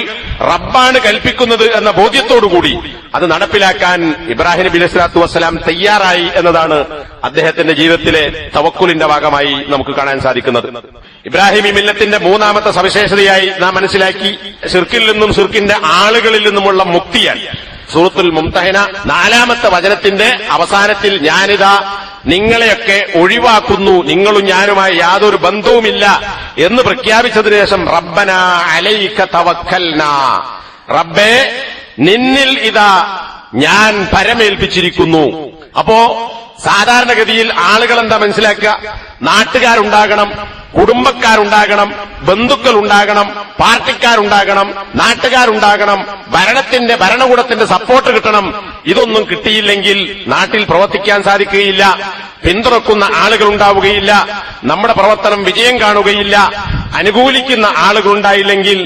റബ്ബാണ് കൽപ്പിക്കുന്നത് എന്ന ബോധ്യത്തോടുകൂടി അത് നടപ്പിലാക്കാൻ ഇബ്രാഹിം നബി സ്വല്ലല്ലാഹു അലൈഹി വസല്ലം തയ്യാറായി എന്നതാണ് അദ്ദേഹത്തിന്റെ ജീവിതത്തിലെ തവക്കുലിന്റെ ഭാഗമായി നമുക്ക് കാണാൻ സാധിക്കുന്നത്. ഇബ്രാഹിമി മില്ലത്തിന്റെ മൂന്നാമത്തെ സവിശേഷതയായി നാം മനസ്സിലാക്കി ശിർക്കിൽ നിന്നും ശിർക്കിന്റെ ആളുകളിൽ നിന്നുമുള്ള മുക്തിയാണ്. സൂറത്തുൽ മുംതഹിന 4-ാമത്തെ വചനത്തിന്റെ അവസാനത്തിൽ ഞാനിതാ നിങ്ങളെയൊക്കെ ഒഴിവാക്കുന്നു, നിങ്ങളും ഞാനുമായി യാതൊരു ബന്ധവുമില്ല എന്ന് പ്രഖ്യാപിച്ചതിനു ശേഷം റബ്ബനാ അലൈക തവക്കൽനാ, റബ്ബേ നിന്നിൽ ഇതാ ഞാൻ പരമേൽപ്പിച്ചിരിക്കുന്നു. അപ്പോ സാധാരണഗതിയിൽ ആളുകൾ എന്താ മനസ്സിലാക്കുക? നാട്ടുകാരുണ്ടാകണം, കുടുംബക്കാരുണ്ടാകണം, ബന്ധുക്കൾ ഉണ്ടാകണം, പാർട്ടിക്കാരുണ്ടാകണം, നാട്ടുകാരുണ്ടാകണം, ഭരണകൂടത്തിന്റെ സപ്പോർട്ട് കിട്ടണം. ഇതൊന്നും കിട്ടിയില്ലെങ്കിൽ നാട്ടിൽ പ്രവർത്തിക്കാൻ സാധിക്കുകയില്ല, പിന്തുണക്കുന്ന ആളുകൾ ഉണ്ടാവുകയില്ല, നമ്മുടെ പ്രവർത്തനം വിജയം കാണുകയില്ല. അനുകൂലിക്കുന്ന ആളുകൾ ഉണ്ടായില്ലെങ്കിൽ,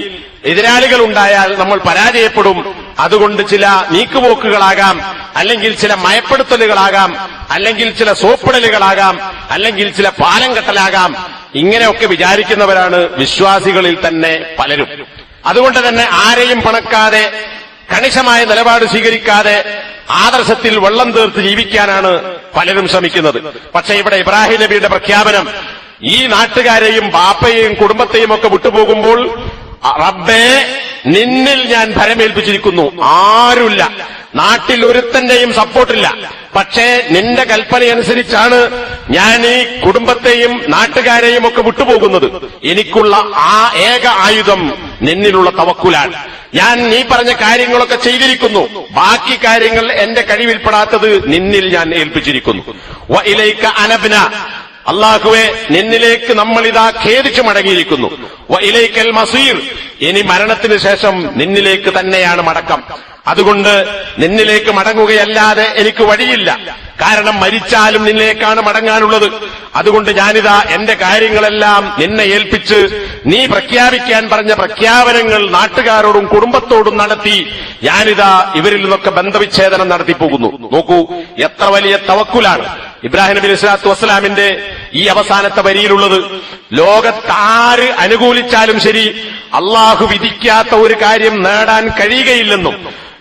എതിരാളികൾ ഉണ്ടായാൽ നമ്മൾ പരാജയപ്പെടും. അതുകൊണ്ട് ചില നീക്കുപോക്കുകളാകാം, അല്ലെങ്കിൽ ചില മയപ്പെടുത്തലുകളാകാം, അല്ലെങ്കിൽ ചില സോപ്പിടലുകളാകാം, അല്ലെങ്കിൽ ചില പാലം കെട്ടലാകാം. ഇങ്ങനെയൊക്കെ വിചാരിക്കുന്നവരാണ് വിശ്വാസികളിൽ തന്നെ പലരും. അതുകൊണ്ട് തന്നെ ആരെയും പണക്കാതെ, കണിശമായ നിലപാട് സ്വീകരിക്കാതെ ആദർശത്തിൽ വെള്ളം തീർത്ത് ജീവിക്കാനാണ് പലരും ശ്രമിക്കുന്നത്. പക്ഷെ ഇവിടെ ഇബ്രാഹിം നബിയുടെ പ്രഖ്യാപനം ഈ നാട്ടുകാരെയും ബാപ്പയെയും കുടുംബത്തെയും ഒക്കെ വിട്ടുപോകുമ്പോൾ റബ്ബേ നിന്നിൽ ഞാൻ ഭരമേൽപ്പിച്ചിരിക്കുന്നു. ആരുമില്ല, നാട്ടിൽ ഒരുത്തന്റെയും സപ്പോർട്ടില്ല. പക്ഷേ നിന്റെ കൽപ്പനയനുസരിച്ചാണ് ഞാൻ ഈ കുടുംബത്തെയും നാട്ടുകാരെയും ഒക്കെ വിട്ടുപോകുന്നത്. എനിക്കുള്ള ആ ഏക ആയുധം നിന്നിലുള്ള തവക്കുലാണ്. ഞാൻ നീ പറഞ്ഞ കാര്യങ്ങളൊക്കെ ചെയ്തിരിക്കുന്നു, ബാക്കി കാര്യങ്ങൾ എന്റെ കഴിവിൽപ്പെടാത്തത് നിന്നിൽ ഞാൻ ഏൽപ്പിച്ചിരിക്കുന്നു. വ ഇലൈക അനബ്ന, അല്ലാഹുവേ നിന്നിലേക്ക് നമ്മളിതാ ഖേദിച്ചു മടങ്ങിയിരിക്കുന്നു. വ ഇലൈക്കൽ മസീർ, ഇനി മരണത്തിന് ശേഷം നിന്നിലേക്ക് തന്നെയാണ് മടക്കം. അതുകൊണ്ട് നിന്നിലേക്ക് മടങ്ങുകയല്ലാതെ എനിക്ക് വഴിയില്ല. കാരണം മരിച്ചാലും നിന്നിലേക്കാണ് മടങ്ങാനുള്ളത്. അതുകൊണ്ട് ഞാനിതാ എന്റെ കാര്യങ്ങളെല്ലാം നിന്നെ ഏൽപ്പിച്ച് നീ പ്രഖ്യാപിക്കാൻ പറഞ്ഞ പ്രഖ്യാപനങ്ങൾ നാട്ടുകാരോടും കുടുംബത്തോടും നടത്തി ഞാനിതാ ഇവരിൽ നിന്നൊക്കെ ബന്ധവിച്ഛേദനം നടത്തിപ്പോകുന്നു. നോക്കൂ എത്ര വലിയ തവക്കുലാണ് ഇബ്രാഹിം നബി സ്വല്ലല്ലാഹു അലൈഹി വസല്ലമിന്റെ ഈ അവസാനത്തെ വരിയിലുള്ളത്. ലോകത്താര് അനുകൂലിച്ചാലും ശരി അള്ളാഹു വിധിക്കാത്ത ഒരു കാര്യം നേടാൻ കഴിയുകയില്ലെന്നും,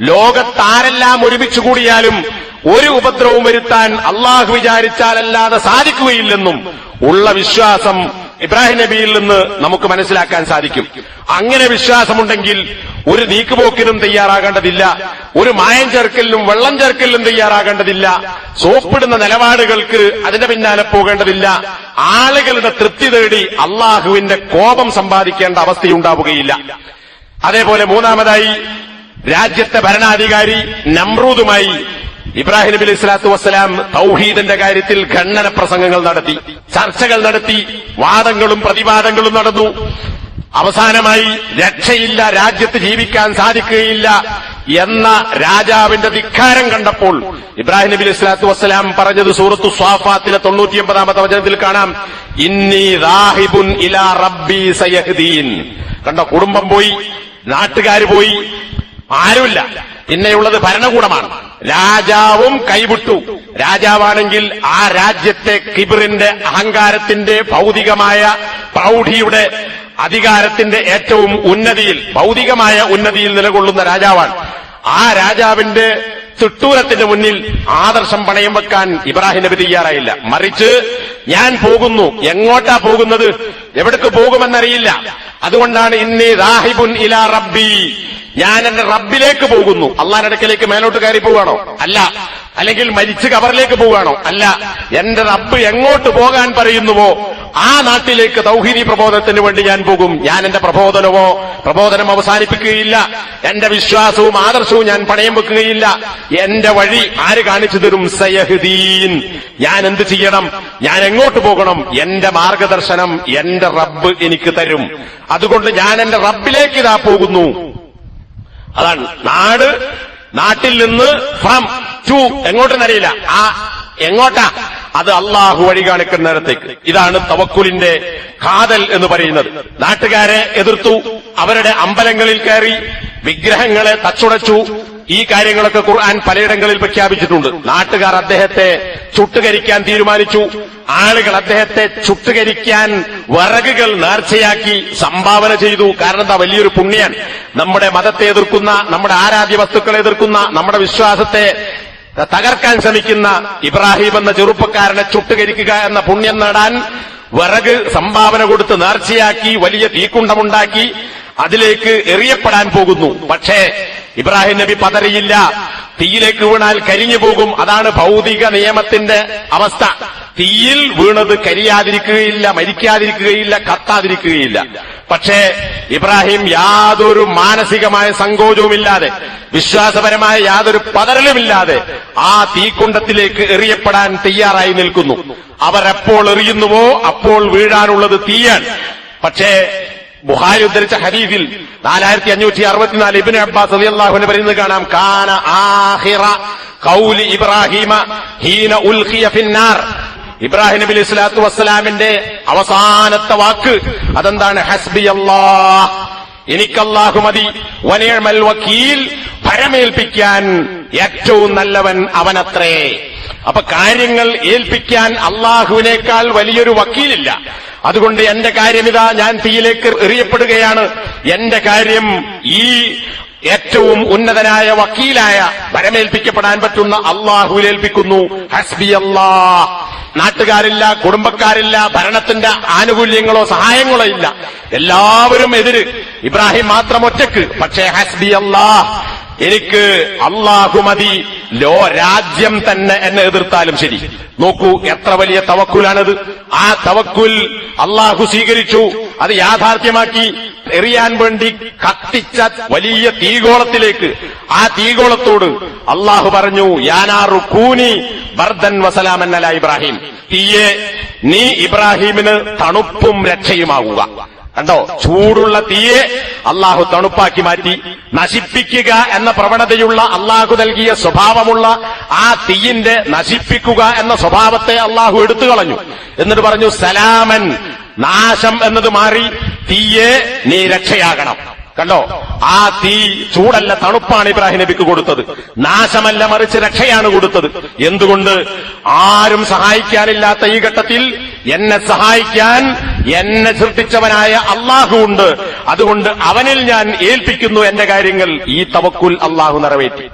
ലോകത്താരെല്ലാം ഒരുമിച്ച് കൂടിയാലും ഒരു ഉപദ്രവവും വരുത്താൻ അള്ളാഹു വിചാരിച്ചാലല്ലാതെ സാധിക്കുകയില്ലെന്നും ഉള്ള വിശ്വാസം ഇബ്രാഹിം നബിയിൽ നിന്ന് നമുക്ക് മനസ്സിലാക്കാൻ സാധിക്കും. അങ്ങനെ വിശ്വാസമുണ്ടെങ്കിൽ ഒരു നീക്കുപോക്കിനും തയ്യാറാകേണ്ടതില്ല, ഒരു മായം ചേർക്കലിനും വെള്ളം ചേർക്കലിനും തയ്യാറാകേണ്ടതില്ല, സോപ്പിടുന്ന നിലപാടുകൾക്ക് അതിന്റെ പിന്നാലെ പോകേണ്ടതില്ല, ആളുകളുടെ തൃപ്തി തേടി അള്ളാഹുവിന്റെ കോപം സമ്പാദിക്കേണ്ട അവസ്ഥയുണ്ടാവുകയില്ല. അതേപോലെ മൂന്നാമതായി, രാജ്യത്തെ ഭരണാധികാരി നമ്രൂദുമായി ഇബ്രാഹിം നബി അലൈഹി സ്വലാത്തു വസ്സലാം തൗഹീദിന്റെ കാര്യത്തിൽ ഖണ്ഡന പ്രസംഗങ്ങൾ നടത്തി, ചർച്ചകൾ നടത്തി, വാദങ്ങളും പ്രതിവാദങ്ങളും നടന്നു. അവസാനമായി രക്ഷയില്ല, രാജ്യത്ത് ജീവിക്കാൻ സാധിക്കുകയില്ല എന്ന രാജാവിന്റെ ധിക്കാരം കണ്ടപ്പോൾ ഇബ്രാഹിം നബി അലൈഹി സ്വലാത്തു വസ്സലാം പറഞ്ഞത് സൂറത്തു സ്വാഫാത്തിലെ 99-ാമത്തെ വചനത്തിൽ കാണാം, ഇന്നി ദാഹിബുൻ ഇലാ റബ്ബി സയഹ്ദീൻ. കണ്ടോ, കുടുംബം പോയി, നാട്ടുകാര് പോയി, ആരുമില്ല, പിന്നെയുള്ളത് ഭരണകൂടമാണ്. രാജാവും കൈവിട്ടു. രാജാവാണെങ്കിൽ ആ രാജ്യത്തെ കിബിറിന്റെ, അഹങ്കാരത്തിന്റെ, ഭൗതികമായ പ്രൗഢിയുടെ, അധികാരത്തിന്റെ ഏറ്റവും ഉന്നതിയിൽ, ഭൗതികമായ ഉന്നതിയിൽ നിലകൊള്ളുന്ന രാജാവാണ്. ആ രാജാവിന്റെ തിട്ടൂരത്തിന്റെ മുന്നിൽ ആദർശം പണയം വെക്കാൻ ഇബ്രാഹിം നബി തയ്യാറായില്ല. മറിച്ച് ഞാൻ പോകുന്നു. എങ്ങോട്ടാ പോകുന്നത്? എവിടേക്ക് പോകുമെന്നറിയില്ല. അതുകൊണ്ടാണ് ഇന്നി ദാഹിബുൻ ഇലാ റബ്ബി, ഞാൻ എന്റെ റബ്ബിലേക്ക് പോകുന്നു. അള്ളാന്റെ അടുക്കലേക്ക് മേലോട്ട് കയറി പോവുകയാണോ? അല്ല. അല്ലെങ്കിൽ മരിച്ച് കബറിലേക്ക് പോവുകയാണോ? അല്ല. എന്റെ റബ്ബ് എങ്ങോട്ട് പോകാൻ പറയുന്നുവോ ആ നാട്ടിലേക്ക് തൗഹീദി പ്രബോധനത്തിന് വേണ്ടി ഞാൻ പോകും. ഞാൻ എന്റെ പ്രബോധനം അവസാനിപ്പിക്കുകയില്ല. എന്റെ വിശ്വാസവും ആദർശവും ഞാൻ പണയം വെക്കുകയില്ല. എന്റെ വഴി ആര് കാണിച്ചു തരും? സയഹ്ദീൻ. ഞാൻ എന്ത് ചെയ്യണം? ഞാൻ എങ്ങോട്ട് പോകണം? എന്റെ മാർഗദർശനം എന്റെ റബ്ബ് എനിക്ക് തരും. അതുകൊണ്ട് ഞാൻ എന്റെ റബ്ബിലേക്ക് ഇതാ പോകുന്നു. അതാണ് നാട്ടിൽ നിന്ന് ഫ്രം ടു, എങ്ങോട്ടെന്നറിയില്ല. ആ എങ്ങോട്ടാ? അത് അള്ളാഹു വഴി കാണിക്കുന്നിടത്തേക്ക്. ഇതാണ് തവക്കുലിന്റെ കാതൽ എന്ന് പറയുന്നത്. നാട്ടുകാരെ എതിർത്തു, അവരുടെ അമ്പലങ്ങളിൽ കയറി വിഗ്രഹങ്ങളെ തച്ചുടച്ചു. ഈ കാര്യങ്ങളൊക്കെ ഖുർആൻ പലയിടങ്ങളിൽ പ്രഖ്യാപിച്ചിട്ടുണ്ട്. നാട്ടുകാർ അദ്ദേഹത്തെ ചുട്ടുകരിക്കാൻ തീരുമാനിച്ചു. ആളുകൾ അദ്ദേഹത്തെ ചുട്ടുകരിക്കാൻ വിറകുകൾ നേർച്ചയാക്കി സംഭാവന ചെയ്തു. കാരണം എന്താ? വലിയൊരു പുണ്യാണ്. നമ്മുടെ മതത്തെ എതിർക്കുന്ന, നമ്മുടെ ആരാധ്യ വസ്തുക്കളെ എതിർക്കുന്ന, നമ്മുടെ വിശ്വാസത്തെ തകർക്കാൻ ശ്രമിക്കുന്ന ഇബ്രാഹിം എന്ന ചെറുപ്പക്കാരനെ ചുട്ടുകരിക്കുക എന്ന പുണ്യം നേടാൻ വിറക് സംഭാവന കൊടുത്ത് നേർച്ചയാക്കി വലിയ തീക്കുണ്ടമുണ്ടാക്കി അതിലേക്ക് എറിയപ്പെടാൻ പോകുന്നു. പക്ഷേ ഇബ്രാഹിം നബി പതറിയില്ല. തീയിലേക്ക് വീണാൽ കരിഞ്ഞു പോകും. അതാണ് ഭൗതിക നിയമത്തിന്റെ അവസ്ഥ. തീയിൽ വീണത് കരിയാതിരിക്കുകയില്ല, മരിക്കാതിരിക്കുകയില്ല, കത്താതിരിക്കുകയില്ല. പക്ഷേ ഇബ്രാഹിം യാതൊരു മാനസികമായ സങ്കോചവുമില്ലാതെ, വിശ്വാസപരമായ യാതൊരു പതറലുമില്ലാതെ ആ തീക്കുണ്ടത്തിലേക്ക് എറിയപ്പെടാൻ തയ്യാറായി നിൽക്കുന്നു. അവരെപ്പോൾ എറിയുന്നുവോ അപ്പോൾ വീഴാനുള്ളത് തീയാണ്. പക്ഷേ ബുഖാരി ഉദ്ധരിച്ച ഹദീസിൽ 4564 ഇബ്നു അബ്ബാസ് റളിയല്ലാഹു അൻഹു പറയുന്നത് കാണാം, കാന ആഖിറ ഖൗലി ഇബ്രാഹിമ ഹീന ഉൽഖിയ ഫിന്നാർ. ഇബ്രാഹിം നബി അലൈഹി സ്വലാത്തു വസ്സലാമിന്റെ അവസാനത്തെ വാക്ക് അതെന്താണ്? ഹസ്ബിയല്ലാഹ്, എനിക്കല്ലാഹു മതി, വനിഅമൽ വക്കീൽ, ഭരമേൽപ്പിക്കാൻ ഏറ്റവും നല്ലവൻ അവനത്രേ. അപ്പൊ കാര്യങ്ങൾ ഏൽപ്പിക്കാൻ അള്ളാഹുവിനേക്കാൾ വലിയൊരു വക്കീലില്ല. അതുകൊണ്ട് എന്റെ കാര്യമിതാ, ഞാൻ തീയിലേക്ക് എറിയപ്പെടുകയാണ്. എന്റെ കാര്യം ഈ ഏറ്റവും ഉന്നതനായ വക്കീലായ, ഭരമേൽപ്പിക്കപ്പെടാൻ പറ്റുന്ന അള്ളാഹുവിലേൽപ്പിക്കുന്നു. ഹസ്ബി അല്ലാഹ്. നാട്ടുകാരില്ല, കുടുംബക്കാരില്ല, ഭരണത്തിന്റെ ആനുകൂല്യങ്ങളോ സഹായങ്ങളോ ഇല്ല. എല്ലാവരും എതിര്, ഇബ്രാഹിം മാത്രം ഒറ്റക്ക്. പക്ഷേ ഹസ്ബി അല്ലാഹ്, എനിക്ക് അള്ളാഹു മതി, രാജ്യം തന്നെ എന്നെ എതിർത്താലും ശരി. നോക്കൂ എത്ര വലിയ തവക്കുലാണത്. ആ തവക്കുൽ അള്ളാഹു സ്വീകരിച്ചു, അത് യാഥാർത്ഥ്യമാക്കി. എറിയാൻ വേണ്ടി കത്തിച്ച വലിയ തീഗോളത്തിലേക്ക്, ആ തീഗോളത്തോട് അള്ളാഹു പറഞ്ഞു, യാനാറു കൂനി ബർദൻ വസലാമൻ അലാ ഇബ്രാഹിം, തീയെ നീ ഇബ്രാഹിമിന് തണുപ്പും രക്ഷയുമാകുക. കണ്ടോ, ചൂടുള്ള തീയെ അള്ളാഹു തണുപ്പാക്കി മാറ്റി. നശിപ്പിക്കുക എന്ന പ്രവണതയുള്ള, അള്ളാഹു നൽകിയ സ്വഭാവമുള്ള ആ തീയിന്റെ നശിപ്പിക്കുക എന്ന സ്വഭാവത്തെ അള്ളാഹു എടുത്തു കളഞ്ഞു. എന്നിട്ട് പറഞ്ഞു, സലാമൻ, നാശം എന്നത് മാറി, തീയെ നീ രക്ഷയാകണം. കണ്ടോ, ആ തീ ചൂടല്ല, തണുപ്പാണ് ഇബ്രാഹിം നബിക്ക് കൊടുത്തത്. നാശമല്ല, മറിച്ച് രക്ഷയാണ് കൊടുത്തത്. എന്തുകൊണ്ട്? ആരും സഹായിക്കാനില്ലാത്ത ഈ ഘട്ടത്തിൽ എന്നെ സഹായിക്കാൻ എന്നെ സൃഷ്ടിച്ചവനായ അള്ളാഹു ഉണ്ട്. അതുകൊണ്ട് അവനിൽ ഞാൻ ഏൽപ്പിക്കുന്നു എന്റെ കാര്യങ്ങൾ. ഈ തവക്കുൽ അള്ളാഹു നിറവേറ്റി.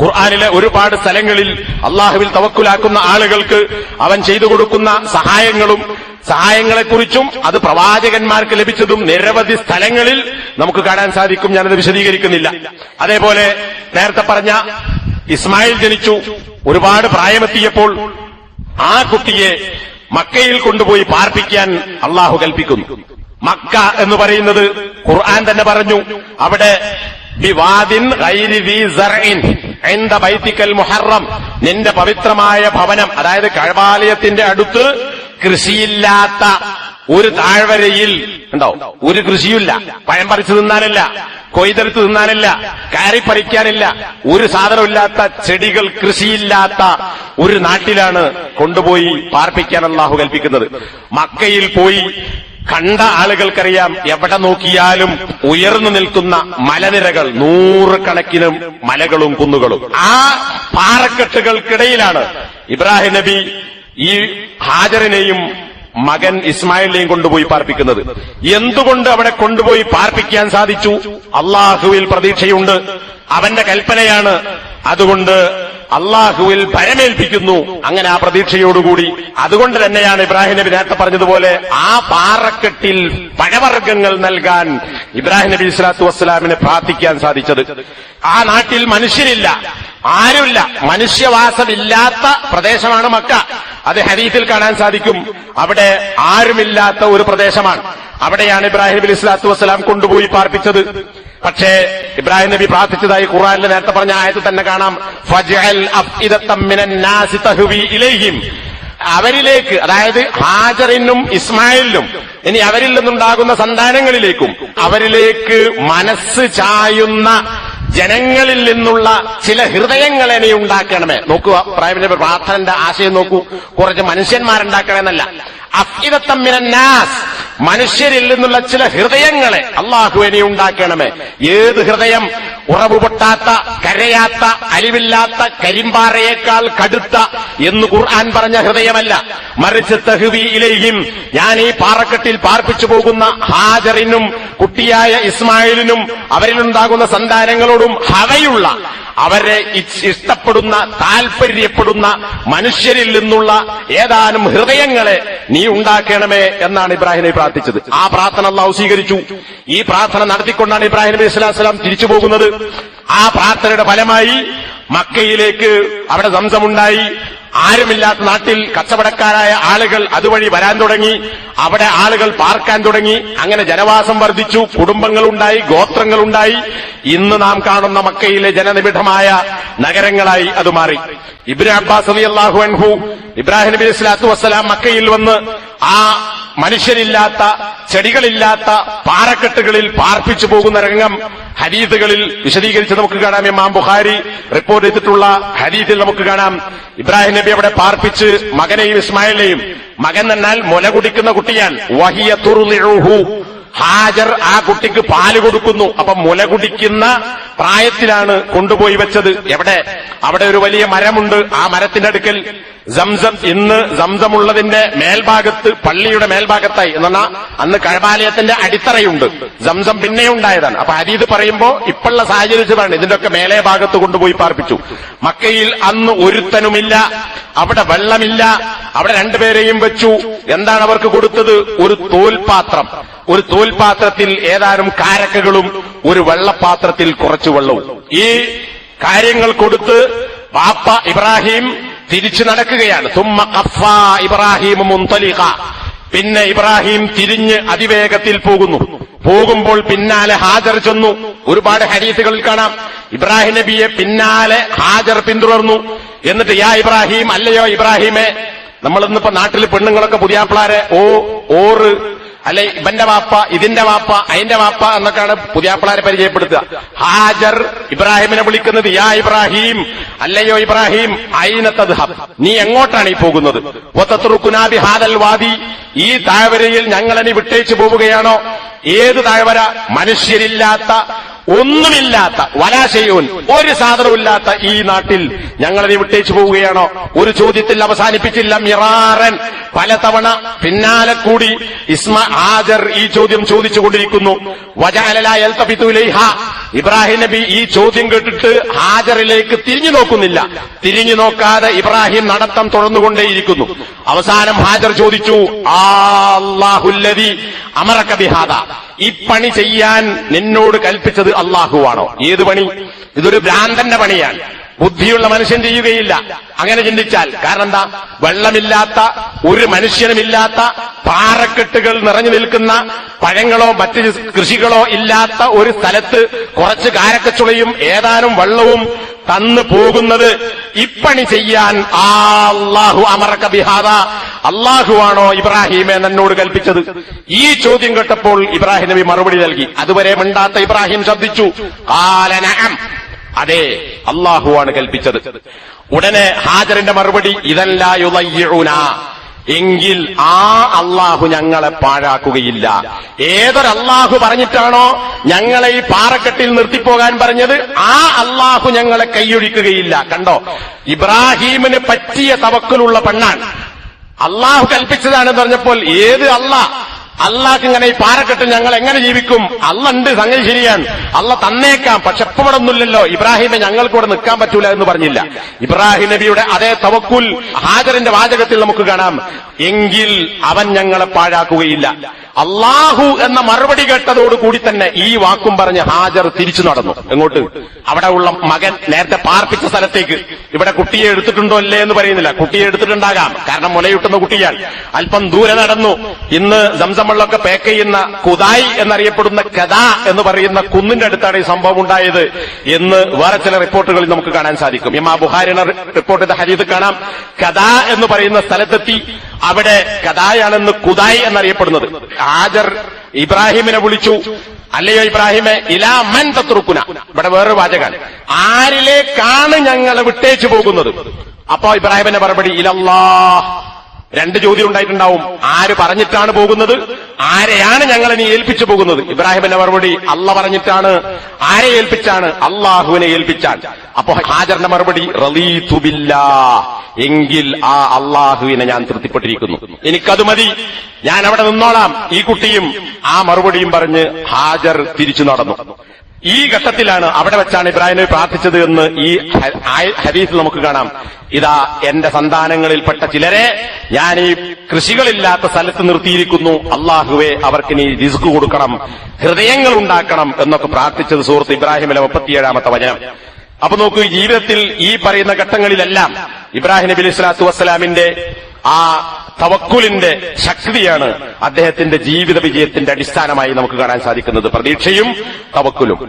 ഖുർആനിലെ ഒരുപാട് സ്ഥലങ്ങളിൽ അള്ളാഹുവിൽ തവക്കുലാക്കുന്ന ആളുകൾക്ക് അവൻ ചെയ്തു കൊടുക്കുന്ന സഹായങ്ങളും സഹായങ്ങളെക്കുറിച്ചും അത് പ്രവാചകന്മാർക്ക് ലഭിച്ചതും നിരവധി സ്ഥലങ്ങളിൽ നമുക്ക് കാണാൻ സാധിക്കും. ഞാനത് വിശദീകരിക്കുന്നില്ല. അതേപോലെ നേരത്തെ പറഞ്ഞ ഇസ്മായിൽ ജനിച്ചു, ഒരുപാട് പ്രായമെത്തിയപ്പോൾ ആ കുട്ടിയെ മക്കയിൽ കൊണ്ടുപോയി പാർപ്പിക്കാൻ അള്ളാഹു കൽപ്പിക്കുന്നു. മക്ക എന്ന് പറയുന്നത് ഖുർആൻ തന്നെ പറഞ്ഞു, അവിടെ ബിവാദിൻ ഗൈരി ദീ സർഇൻ ഇൻദ ബൈതിക്കൽ മുഹറം, നിന്റെ പവിത്രമായ ഭവനം, അതായത് കഅബാലയത്തിന്റെ അടുത്ത് കൃഷിയില്ലാത്ത ഒരു താഴ്വരയിൽ ഉണ്ടാവും. ഒരു കൃഷിയില്ല, പഴം പറിച്ചു തിന്നാനില്ല, കൊയ്തെടുത്ത് തിന്നാനില്ല, കയറി പറിക്കാനില്ല, ഒരു സാധനമില്ലാത്ത ചെടികൾ കൃഷിയില്ലാത്ത ഒരു നാട്ടിലാണ് കൊണ്ടുപോയി പാർപ്പിക്കാൻ അല്ലാഹു കൽപ്പിക്കുന്നത്. മക്കയിൽ പോയി കണ്ട ആളുകൾക്കറിയാം, എവിടെ നോക്കിയാലും ഉയർന്നു നിൽക്കുന്ന മലനിരകൾ, നൂറുകണക്കിന് മലകളും കുന്നുകളും. ആ പാറക്കെട്ടുകൾക്കിടയിലാണ് ഇബ്രാഹിം നബി ഈ ഹാജറിനെയും മകൻ ഇസ്മായിലിനെയും കൊണ്ടുപോയി പാർപ്പിക്കുന്നത്. എന്തുകൊണ്ട് അവിടെ കൊണ്ടുപോയി പാർപ്പിക്കാൻ സാധിച്ചു? അള്ളാഹുവിൽ പ്രതീക്ഷയുണ്ട്, അവന്റെ കൽപ്പനയാണ്. അതുകൊണ്ട് അള്ളാഹുവിൽ ഭരമേൽപ്പിക്കുന്നു. അങ്ങനെ ആ പ്രതീക്ഷയോടുകൂടി, അതുകൊണ്ട് തന്നെയാണ് ഇബ്രാഹിം നബി നേരത്തെ പറഞ്ഞതുപോലെ ആ പാറക്കെട്ടിൽ പഴവർഗ്ഗങ്ങൾ നൽകാൻ ഇബ്രാഹിം നബി സ്വല്ലല്ലാഹു അലൈഹി വസല്ലമിനെ പ്രാർത്ഥിക്കാൻ സാധിച്ചത്. ആ നാട്ടിൽ മനുഷ്യരില്ല, ആരുമില്ല, മനുഷ്യവാസമില്ലാത്ത പ്രദേശമാണ് മക്ക. അത് ഹദീസിൽ കാണാൻ സാധിക്കും. അവിടെ ആരുമില്ലാത്ത ഒരു പ്രദേശമാണ്. അവിടെയാണ് ഇബ്രാഹിം നബി സ്വല്ലല്ലാഹു അലൈഹി വസല്ലം കൊണ്ടുപോയി പാർപ്പിച്ചത്. പക്ഷേ ഇബ്രാഹിം നബി പ്രാർത്ഥിച്ചതായി ഖുർആനിൽ നേരത്തെ പറഞ്ഞ ആയത്ത് തന്നെ കാണാം, ഫജ്അൽ അഫ്ഇദത്തം മിനൻ നാസി തഹ്വി ഇലൈഹിം, അവരിലേക്ക്, അതായത് ഹാജറിനും ഇസ്മായിലിനും ഇനി അവരിൽ നിന്നുണ്ടാകുന്ന സന്താനങ്ങളിലേക്കും അവരിലേക്ക് മനസ്സ് ചായുന്ന ജനങ്ങളിൽ നിന്നുള്ള ചില ഹൃദയങ്ങളെ നീ ഉണ്ടാക്കണമേ. നോക്കുക, ഇബ്രാഹിം പ്രാർത്ഥനന്റെ ആശയം നോക്കൂ. കുറച്ച് മനുഷ്യന്മാരുണ്ടാക്കണമെന്നല്ല, അഫ്ഇദത്തം മിനൻ നാസ്, മനുഷ്യരിൽ നിന്നുള്ള ചില ഹൃദയങ്ങളെ അല്ലാഹുവേ നീ ഉണ്ടാക്കണമേ. ഏത് ഹൃദയം? ഉറവ് പൊട്ടാത്ത, കരയാത്ത, അലിവില്ലാത്ത, കരിമ്പാറയേക്കാൾ കടുത്ത എന്ന് ഖുർആൻ പറഞ്ഞ ഹൃദയമല്ല, മറിച്ച് തഹ്വി ഇലൈഹിം, ഞാൻ ഈ പാറക്കെട്ടിൽ പാർപ്പിച്ചു പോകുന്ന ഹാജറിനും കുട്ടിയായ ഇസ്മായിലിനും അവരിലുണ്ടാകുന്ന സന്താനങ്ങളോടും ഹവയുള്ള, അവരെ ഇഷ്ടപ്പെടുന്ന, താൽപര്യപ്പെടുന്ന മനുഷ്യരിൽ നിന്നുള്ള ഏതാനും ഹൃദയങ്ങളെ നീ ഉണ്ടാക്കണമേ എന്നാണ് ഇബ്രാഹിം നബി പ്രാർത്ഥിച്ചത്. ആ പ്രാർത്ഥന അല്ലാഹു സ്വീകരിച്ചു. ഈ പ്രാർത്ഥന നടത്തിക്കൊണ്ടാണ് ഇബ്രാഹിം നബി സ്വല്ലല്ലാഹു അലൈഹി വസല്ലം തിരിച്ചു പോകുന്നത്. ആ പ്രാർത്ഥനയുടെ ഫലമായി മക്കയിലേക്ക് അവിടെ സംസമുണ്ടായി. ആരുമില്ലാത്ത നാട്ടിൽ കച്ചവടക്കാരായ ആളുകൾ അതുവഴി വരാൻ തുടങ്ങി. അവിടെ ആളുകൾ പാർക്കാൻ തുടങ്ങി. അങ്ങനെ ജനവാസം വർദ്ധിച്ചു, കുടുംബങ്ങളുണ്ടായി, ഗോത്രങ്ങളുണ്ടായി. ഇന്ന് നാം കാണുന്ന മക്കയിലെ ജനനിബിഡമായ നഗരങ്ങളായി അത് മാറി. ഇബ്നു അബ്ബാസ് റളിയല്ലാഹു അൻഹു ഇബ്രാഹിം നബി സ്വല്ലല്ലാഹു അലൈഹി വസല്ലം മക്കയിൽ വന്ന് ആ മനുഷ്യരില്ലാത്ത, ചെടികളില്ലാത്ത പാറക്കെട്ടുകളിൽ പാർപ്പിച്ചു പോകുന്ന രംഗം ഹദീസുകളിൽ വിശദീകരിച്ച് നമുക്ക് കാണാം. ഇമാം ബുഖാരി റിപ്പോർട്ട് ചെയ്തിട്ടുള്ള ഹദീസിൽ നമുക്ക് കാണാം, ഇബ്രാഹിം നബി അവിടെ പാർപ്പിച്ച് മകനെയും ഇസ്മായിലിനെയും, മകൻ എന്നാൽ മുല കുടിക്കുന്ന കുട്ടിയാണ്, വഹിയ തുർളിഉഹു, ഹാജർ ആ കുട്ടിക്ക് പാല് കൊടുക്കുന്നു. അപ്പൊ മുല കുടിക്കുന്ന പ്രായത്തിലാണ് കൊണ്ടുപോയി വെച്ചത്. എവിടെ? അവിടെ ഒരു വലിയ മരമുണ്ട്. ആ മരത്തിന്റെ അടുക്കൽ സംസം, ഇന്ന് സംസമുള്ളതിന്റെ മേൽഭാഗത്ത്, പള്ളിയുടെ മേൽഭാഗത്തായി എന്ന് പറഞ്ഞാൽ അന്ന് കഅബാലയത്തിന്റെ അടിത്തറയുണ്ട്, സംസം പിന്നെ ഉണ്ടായതാണ്. അപ്പൊ ഹദീസ് പറയുമ്പോ ഇപ്പോഴുള്ള സാഹചര്യത്തിലാണ് ഇതിന്റെയൊക്കെ മേലെ ഭാഗത്ത് കൊണ്ടുപോയി പാർപ്പിച്ചു. മക്കയിൽ അന്ന് ഒരുത്തനുമില്ല, അവിടെ വെള്ളമില്ല. അവിടെ രണ്ടുപേരെയും വെച്ചു. എന്താണ് അവർക്ക് കൊടുത്തത്? ഒരു തോൽപാത്രം. ഒരു തോൽപാത്രത്തിൽ ഏതാനും കാരക്കകളും ഒരു വെള്ളപ്പാത്രത്തിൽ കുറച്ചു വെള്ളവും. ഈ കാര്യങ്ങൾ കൊടുത്ത് ബാപ്പ ഇബ്രാഹിം തിരിച്ചു നടക്കുകയാണ്. തുമ്മ ഖഫാ ഇബ്രാഹിം മുൻതലിഖ, പിന്നെ ഇബ്രാഹിം തിരിഞ്ഞ് അതിവേഗത്തിൽ പോകുന്നു. പോകുമ്പോൾ പിന്നാലെ ഹാജർ ചെന്നു. ഒരുപാട് ഹദീസുകളിൽ കാണാം, ഇബ്രാഹിം നബിയെ പിന്നാലെ ഹാജർ പിന്തുടർന്നു. എന്നിട്ട് യാ ഇബ്രാഹിം, അല്ലയോ ഇബ്രാഹിമേ, നമ്മളിന്നിപ്പോ നാട്ടിൽ പെണ്ണുങ്ങളൊക്കെ പുതിയാപ്പിളാരെ ഓറ്, അല്ലെ ഇവന്റെ വാപ്പ, ഇതിന്റെ വാപ്പ, അതിന്റെ വാപ്പ എന്നൊക്കെയാണ് പുതിയാപ്പിളാരെ പരിചയപ്പെടുത്തുക. ഹാജർ ഇബ്രാഹിമിനെ വിളിക്കുന്നത് യാ ഇബ്രാഹിം, അല്ലയോ ഇബ്രാഹിം, ഐന തദ്ഹബ്, നീ എങ്ങോട്ടാണ് ഈ പോകുന്നത്? വതത്റുകുനാ ബിഹാദൽ വാദി, ഈ താഴ്വരയിൽ ഞങ്ങളെ വിട്ടേച്ചു പോവുകയാണോ? ഏത് താഴ്വര? മനുഷ്യരില്ലാത്ത, ഒന്നുമില്ലാത്ത, വലാശയൂൻ, ഒരു സാധനമില്ലാത്ത ഈ നാട്ടിൽ ഞങ്ങളെ വിട്ടേച്ചു പോവുകയാണോ? ഒരു ചോദ്യത്തിൽ അവസാനിപ്പിച്ചില്ല, മിറാറൻ, പലതവണ പിന്നാലെ കൂടി ഹാജർ ഈ ചോദ്യം ചോദിച്ചുകൊണ്ടിരിക്കുന്നു. വജഅല ലാ യൽതഫിതു ഇലൈഹ, ഇബ്രാഹിം നബി ഈ ചോദ്യം കേട്ടിട്ട് ഹാജറിലേക്ക് തിരിഞ്ഞു നോക്കുന്നില്ല. തിരിഞ്ഞു നോക്കാതെ ഇബ്രാഹിം നടത്തം തുടർന്നുകൊണ്ടേയിരിക്കുന്നു. അവസാനം ഹാജർ ചോദിച്ചു, അല്ലാഹുല്ലദീ അമറക ബിഹാദാ, ഈ പണി ചെയ്യാൻ നിന്നോട് കൽപ്പിച്ചത് അല്ലാഹുവാണോ? ഏത് പണി? ഇതൊരു ഭ്രാന്തന്റെ പണിയാണ്, ബുദ്ധിയുള്ള മനുഷ്യൻ ചെയ്യുകയില്ല അങ്ങനെ ചിന്തിച്ചാൽ. കാരണം എന്താ? വെള്ളമില്ലാത്ത, ഒരു മനുഷ്യനുമില്ലാത്ത, പാറക്കെട്ടുകൾ നിറഞ്ഞു നിൽക്കുന്ന, പഴങ്ങളോ മറ്റ് കൃഷികളോ ഇല്ലാത്ത ഒരു സ്ഥലത്ത് കുറച്ച് കാരക്കച്ചുളയും ഏതാനും വെള്ളവും തന്നു പോകുന്നത് ഇപ്പണി ചെയ്യാൻ അല്ലാഹു അമറക ബിഹാദാ, അല്ലാഹുവാണോ ഇബ്രാഹിമെ എന്നോട് കൽപ്പിച്ചത്? ഈ ചോദ്യം കേട്ടപ്പോൾ ഇബ്രാഹിം നബി മറുപടി നൽകി. അതുവരെ മിണ്ടാത്ത ഇബ്രാഹിം ശബ്ദിച്ചു, ഖാല നഅം, അതെ, അല്ലാഹുവാണ് കൽപ്പിച്ചത്. ഉടനെ ഹാജറിന്റെ മറുപടി, ഇദൻ ലാ യുളയ്യിഉനാ, എങ്കിൽ ആ അല്ലാഹു ഞങ്ങളെ പാഴാക്കുകയില്ല. ഏതൊരല്ലാഹു പറഞ്ഞിട്ടാണോ ഞങ്ങളെ ഈ പാറക്കെട്ടിൽ നിർത്തിപ്പോകാൻ പറഞ്ഞത്, ആ അല്ലാഹു ഞങ്ങളെ കൈയൊഴിക്കുകയില്ല. കണ്ടോ, ഇബ്രാഹീമിന് പറ്റിയ തവക്കുലുള്ള പെണ്ണാണ്. അല്ലാഹു കൽപ്പിച്ചതാണെന്ന് പറഞ്ഞപ്പോൾ ഏത് അള്ളാഹ് ഇങ്ങനെ ഈ പാറക്കെട്ട് ഞങ്ങൾ എങ്ങനെ ജീവിക്കും? അള്ളുണ്ട്, സംഗതി ശരിയാണ്, അള്ള തന്നേക്കാം, പക്ഷെ എപ്പോഴൊന്നുമില്ലല്ലോ. ഇബ്രാഹിമെ ഞങ്ങൾക്കൂടെ നിൽക്കാൻ പറ്റൂല എന്ന് പറഞ്ഞില്ല. ഇബ്രാഹിം നബിയുടെ അതേ തവക്കുൽ ഹാജറിന്റെ വാചകത്തിൽ നമുക്ക് കാണാം, എങ്കിൽ അവൻ ഞങ്ങളെ പാഴാക്കുകയില്ല. അള്ളാഹു എന്ന മറുപടി കേട്ടതോടുകൂടി തന്നെ ഈ വാക്കും പറഞ്ഞ് ഹാജർ തിരിച്ചു നടന്നു. എങ്ങോട്ട്? അവിടെ ഉള്ള മകൻ നേരത്തെ പാർപ്പിച്ച സ്ഥലത്തേക്ക്. ഇവിടെ കുട്ടിയെ എടുത്തിട്ടുണ്ടോ അല്ലേ എന്ന് പറയുന്നില്ല, കുട്ടിയെ എടുത്തിട്ടുണ്ടാകാം, കാരണം മുലയൂട്ടുന്ന കുട്ടിയാണ്. അല്പം ദൂരെ നടന്നു. ഇന്ന് സംസം വെള്ളമൊക്കെ പാക്ക് ചെയ്യുന്ന കുദായ് എന്നറിയപ്പെടുന്ന കദാ എന്ന് പറയുന്ന കുന്നിന്റെ അടുത്താണ് ഈ സംഭവം ഉണ്ടായത് എന്ന് വേറെ ചില റിപ്പോർട്ടുകളിൽ നമുക്ക് കാണാൻ സാധിക്കും. ഇമാം ബുഖാരിയുടെ റിപ്പോർട്ട് ചെയ്ത ഹദീസ് കാണാം, കദാ എന്ന് പറയുന്ന സ്ഥലത്തെത്തി. അവിടെ കദായാണെന്ന് കുദായ് എന്നറിയപ്പെടുന്നത്. ഹാജർ ഇബ്രാഹിമിനെ വിളിച്ചു, അല്ലയോ ഇബ്രാഹിമെ, ഇലാ മൻ തത്രുക്കുന. ഇവിടെ വേറൊരു വാചകാണ്, ആരിലേക്കാണ് ഞങ്ങളെ വിട്ടേച്ചു പോകുന്നത്? അപ്പോ ഇബ്രാഹിമിന്റെ മറുപടി, ഇലല്ലാഹ്. രണ്ട് ചോദ്യം ഉണ്ടായിട്ടുണ്ടാവും, ആര് പറഞ്ഞിട്ടാണ് പോകുന്നത്, ആരെയാണ് ഞങ്ങളെ നീ ഏൽപ്പിച്ചു പോകുന്നത്? ഇബ്രാഹിമിന്റെ മറുപടി, അള്ള പറഞ്ഞിട്ടാണ്. ആരെ ഏൽപ്പിച്ചാണ്? അള്ളാഹുവിനെ ഏൽപ്പിച്ചാൽ. അപ്പൊ ഹാജറിന്റെ മറുപടി, റളീതു ബില്ലാഹ്, എങ്കിൽ ആ അള്ളാഹുവിനെ ഞാൻ തൃപ്തിപ്പെട്ടിരിക്കുന്നു, എനിക്കത് മതി, ഞാൻ അവിടെ നിന്നോളാം. ഈ കുട്ടിയും ആ മറുപടിയും പറഞ്ഞ് ഹാജർ തിരിച്ചു നടന്നു. ഈ ഘട്ടത്തിലാണ്, അവിടെ വെച്ചാണ് ഇബ്രാഹിം നബി പ്രാർത്ഥിച്ചത് എന്ന് ഈ ഹദീസിൽ നമുക്ക് കാണാം. ഇതാ എന്റെ സന്താനങ്ങളിൽപ്പെട്ട ചിലരെ ഞാൻ ഈ കൃഷികളില്ലാത്ത സ്ഥലത്ത് നിർത്തിയിരിക്കുന്നു, അള്ളാഹുവെ അവർക്ക് നീ റിസ്ക് കൊടുക്കണം, ഹൃദയങ്ങൾ ഉണ്ടാക്കണം എന്നൊക്കെ പ്രാർത്ഥിച്ചത് സൂറത്ത് ഇബ്രാഹിമിലെ 37-ാമത്തെ വചനം. അപ്പൊ നോക്കൂ, ജീവിതത്തിൽ ഈ പറയുന്ന ഘട്ടങ്ങളിലെല്ലാം ഇബ്രാഹിം നബി അലൈഹി സ്വലാത്തു വസ്സലാമിന്റെ ആ തവക്കുലിന്റെ ശക്തിയാണ് അദ്ദേഹത്തിന്റെ ജീവിത വിജയത്തിന്റെ അടിസ്ഥാനമായി നമുക്ക് കാണാൻ സാധിക്കുന്നത്. പ്രതീക്ഷയും തവക്കുലും.